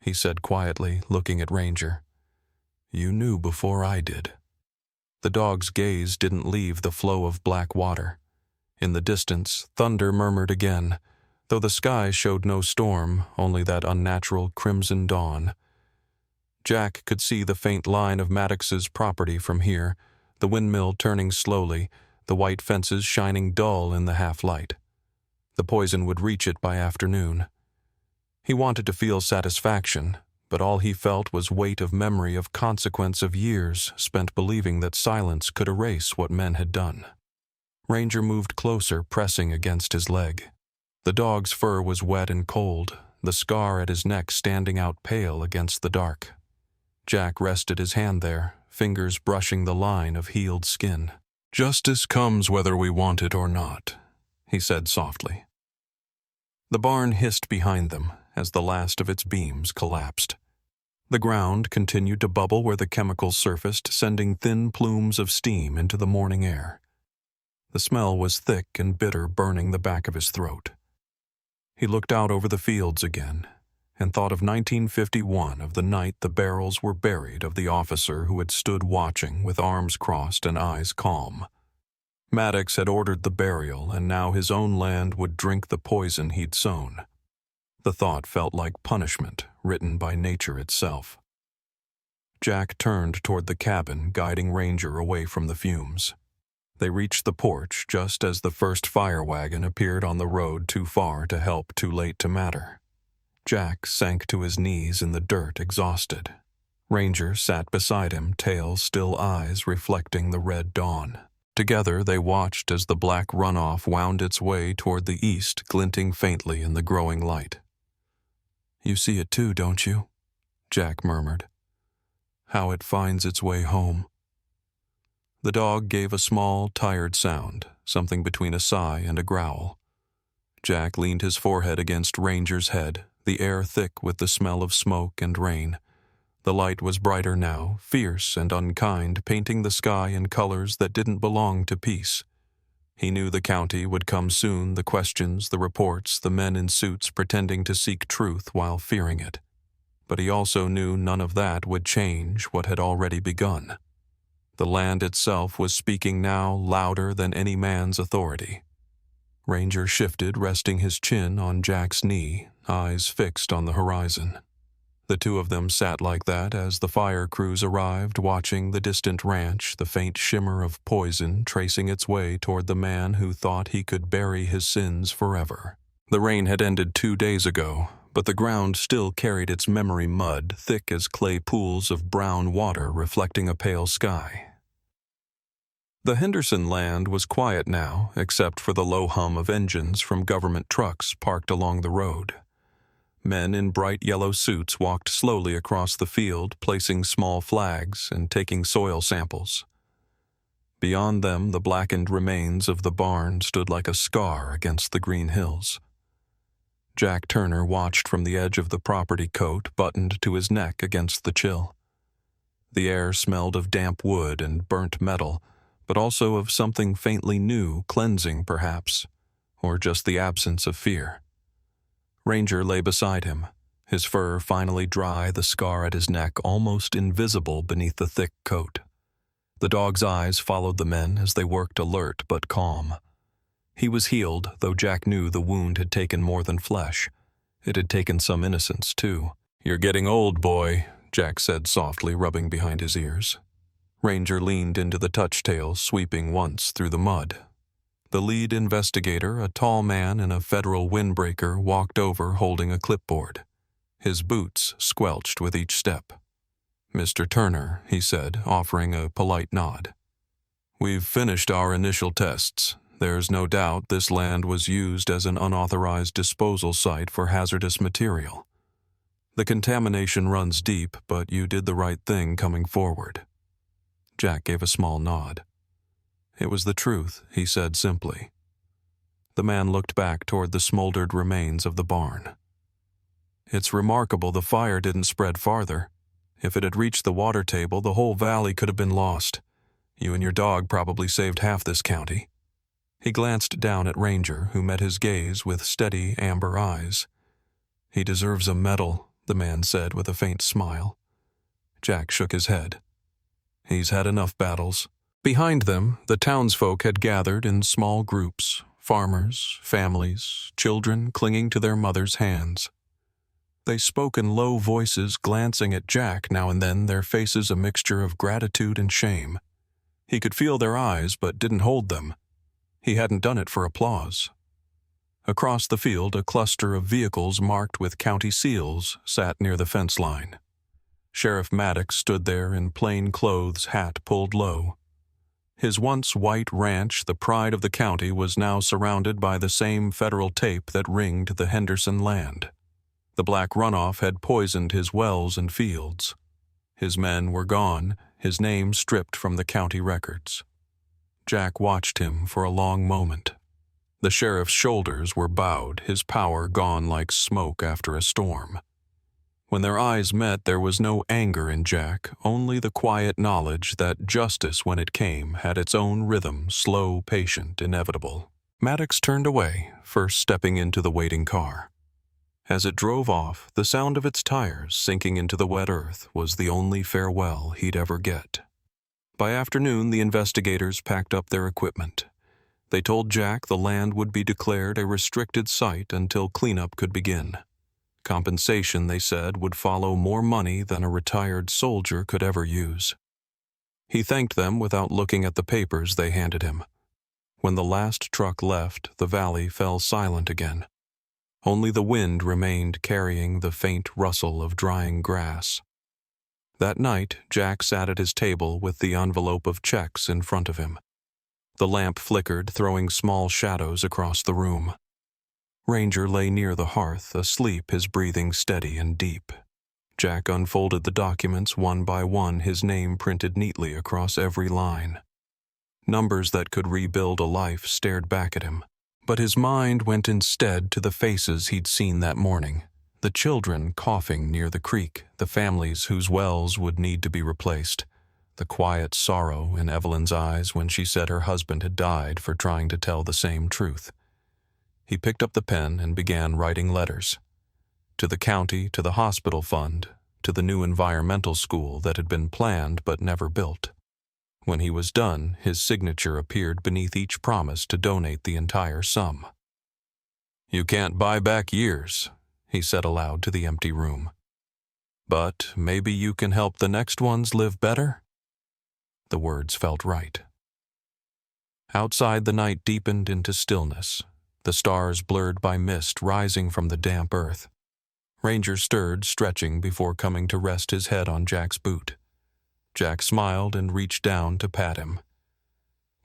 he said quietly, looking at Ranger. "You knew before I did." The dog's gaze didn't leave the flow of black water. In the distance, thunder murmured again, though the sky showed no storm, only that unnatural crimson dawn. Jack could see the faint line of Maddox's property from here, the windmill turning slowly, the white fences shining dull in the half-light. The poison would reach it by afternoon. He wanted to feel satisfaction, but all he felt was weight of memory of consequence of years spent believing that silence could erase what men had done. Ranger moved closer, pressing against his leg. The dog's fur was wet and cold, the scar at his neck standing out pale against the dark. Jack rested his hand there, fingers brushing the line of healed skin. "Justice comes whether we want it or not," he said softly. The barn hissed behind them as the last of its beams collapsed. The ground continued to bubble where the chemicals surfaced, sending thin plumes of steam into the morning air. The smell was thick and bitter, burning the back of his throat. He looked out over the fields again and thought of 1951, of the night the barrels were buried, of the officer who had stood watching with arms crossed and eyes calm. Maddox had ordered the burial, and now his own land would drink the poison he'd sown. The thought felt like punishment written by nature itself. Jack turned toward the cabin, guiding Ranger away from the fumes. They reached the porch just as the first fire wagon appeared on the road, too far to help, too late to matter. Jack sank to his knees in the dirt, exhausted. Ranger sat beside him, tail still, eyes reflecting the red dawn. Together they watched as the black runoff wound its way toward the east, glinting faintly in the growing light. "You see it too, don't you?" Jack murmured. "How it finds its way home." The dog gave a small, tired sound, something between a sigh and a growl. Jack leaned his forehead against Ranger's head, the air thick with the smell of smoke and rain. The light was brighter now, fierce and unkind, painting the sky in colors that didn't belong to peace. He knew the county would come soon, the questions, the reports, the men in suits pretending to seek truth while fearing it. But he also knew none of that would change what had already begun. The land itself was speaking now louder than any man's authority. Ranger shifted, resting his chin on Jack's knee, eyes fixed on the horizon. The two of them sat like that as the fire crews arrived, watching the distant ranch, the faint shimmer of poison tracing its way toward the man who thought he could bury his sins forever. The rain had ended 2 days ago, but the ground still carried its memory mud, thick as clay pools of brown water reflecting a pale sky. The Henderson land was quiet now, except for the low hum of engines from government trucks parked along the road. Men in bright yellow suits walked slowly across the field, placing small flags and taking soil samples. Beyond them, the blackened remains of the barn stood like a scar against the green hills. Jack Turner watched from the edge of the property, coat buttoned to his neck against the chill. The air smelled of damp wood and burnt metal, but also of something faintly new, cleansing perhaps, or just the absence of fear. Ranger lay beside him, his fur finally dry, the scar at his neck almost invisible beneath the thick coat. The dog's eyes followed the men as they worked alert but calm. He was healed, though Jack knew the wound had taken more than flesh. It had taken some innocence, too. "You're getting old, boy," Jack said softly, rubbing behind his ears. Ranger leaned into the touch-tail, sweeping once through the mud. The lead investigator, a tall man in a federal windbreaker, walked over holding a clipboard. His boots squelched with each step. "Mr. Turner," he said, offering a polite nod. "We've finished our initial tests. There's no doubt this land was used as an unauthorized disposal site for hazardous material. The contamination runs deep, but you did the right thing coming forward." Jack gave a small nod. "It was the truth," he said simply. The man looked back toward the smoldered remains of the barn. "It's remarkable the fire didn't spread farther. If it had reached the water table, the whole valley could have been lost. You and your dog probably saved half this county." He glanced down at Ranger, who met his gaze with steady amber eyes. "He deserves a medal," the man said with a faint smile. Jack shook his head. "He's had enough battles." Behind them, the townsfolk had gathered in small groups, farmers, families, children clinging to their mothers' hands. They spoke in low voices, glancing at Jack now and then, their faces a mixture of gratitude and shame. He could feel their eyes, but didn't hold them. He hadn't done it for applause. Across the field, a cluster of vehicles marked with county seals sat near the fence line. Sheriff Maddox stood there in plain clothes, hat pulled low. His once white ranch, the pride of the county, was now surrounded by the same federal tape that ringed the Henderson land. The black runoff had poisoned his wells and fields. His men were gone, his name stripped from the county records. Jack watched him for a long moment. The sheriff's shoulders were bowed, his power gone like smoke after a storm. When their eyes met, there was no anger in Jack, only the quiet knowledge that justice, when it came, had its own rhythm, slow, patient, inevitable. Maddox turned away, first stepping into the waiting car. As it drove off, the sound of its tires sinking into the wet earth was the only farewell he'd ever get. By afternoon, the investigators packed up their equipment. They told Jack the land would be declared a restricted site until cleanup could begin. Compensation, they said, would follow more money than a retired soldier could ever use. He thanked them without looking at the papers they handed him. When the last truck left, the valley fell silent again. Only the wind remained, carrying the faint rustle of drying grass. That night, Jack sat at his table with the envelope of checks in front of him. The lamp flickered, throwing small shadows across the room. Ranger lay near the hearth, asleep, his breathing steady and deep. Jack unfolded the documents one by one, his name printed neatly across every line. Numbers that could rebuild a life stared back at him. But his mind went instead to the faces he'd seen that morning. The children coughing near the creek, the families whose wells would need to be replaced, the quiet sorrow in Evelyn's eyes when she said her husband had died for trying to tell the same truth. He picked up the pen and began writing letters. To the county, to the hospital fund, to the new environmental school that had been planned but never built. When he was done, his signature appeared beneath each promise to donate the entire sum. "You can't buy back years," he said aloud to the empty room. "But maybe you can help the next ones live better?" The words felt right. Outside, the night deepened into stillness, the stars blurred by mist rising from the damp earth. Ranger stirred, stretching before coming to rest his head on Jack's boot. Jack smiled and reached down to pat him.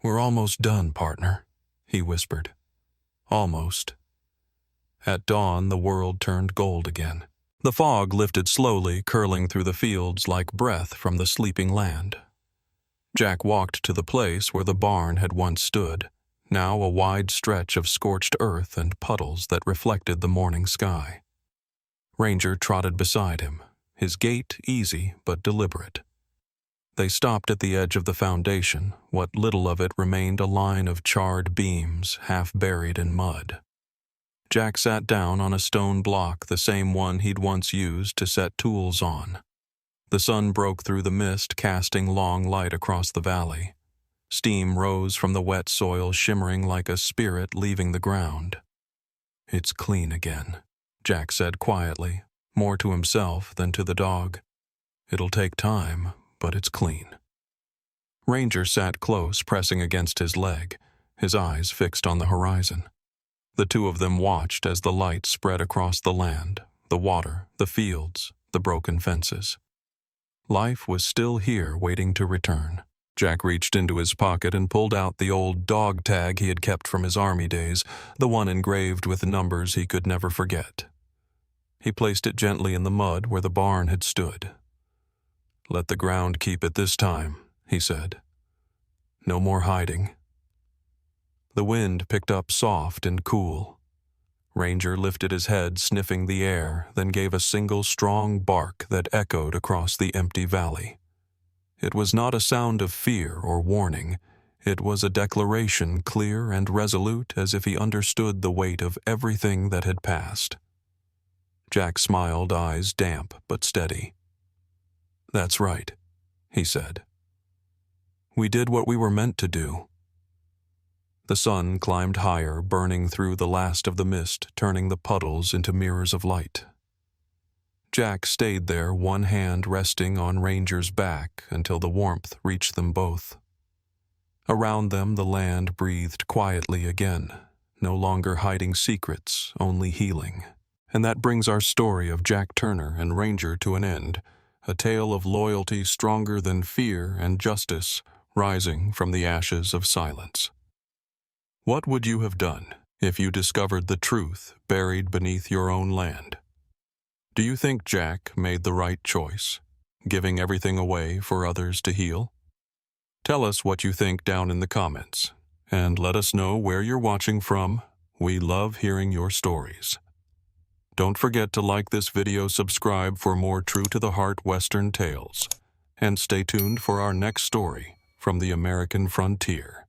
"We're almost done, partner," he whispered. Almost. At dawn, the world turned gold again. The fog lifted slowly, curling through the fields like breath from the sleeping land. Jack walked to the place where the barn had once stood, now a wide stretch of scorched earth and puddles that reflected the morning sky. Ranger trotted beside him, his gait easy but deliberate. They stopped at the edge of the foundation. What little of it remained a line of charred beams, half buried in mud. Jack sat down on a stone block, the same one he'd once used to set tools on. The sun broke through the mist, casting long light across the valley. Steam rose from the wet soil, shimmering like a spirit leaving the ground. "It's clean again," Jack said quietly, more to himself than to the dog. "It'll take time, but it's clean." Ranger sat close, pressing against his leg, his eyes fixed on the horizon. The two of them watched as the light spread across the land, the water, the fields, the broken fences. Life was still here, waiting to return. Jack reached into his pocket and pulled out the old dog tag he had kept from his army days, the one engraved with numbers he could never forget. He placed it gently in the mud where the barn had stood. "Let the ground keep it this time," he said. "No more hiding." The wind picked up soft and cool. Ranger lifted his head, sniffing the air, then gave a single strong bark that echoed across the empty valley. It was not a sound of fear or warning. It was a declaration, clear and resolute, as if he understood the weight of everything that had passed. Jack smiled, eyes damp but steady. "That's right," he said. "We did what we were meant to do." The sun climbed higher, burning through the last of the mist, turning the puddles into mirrors of light. Jack stayed there, one hand resting on Ranger's back until the warmth reached them both. Around them the land breathed quietly again, no longer hiding secrets, only healing. And that brings our story of Jack Turner and Ranger to an end, a tale of loyalty stronger than fear and justice, rising from the ashes of silence. What would you have done if you discovered the truth buried beneath your own land? Do you think Jack made the right choice, giving everything away for others to heal? Tell us what you think down in the comments, and let us know where you're watching from. We love hearing your stories. Don't forget to like this video, subscribe for more true-to-the-heart Western tales, and stay tuned for our next story from the American frontier.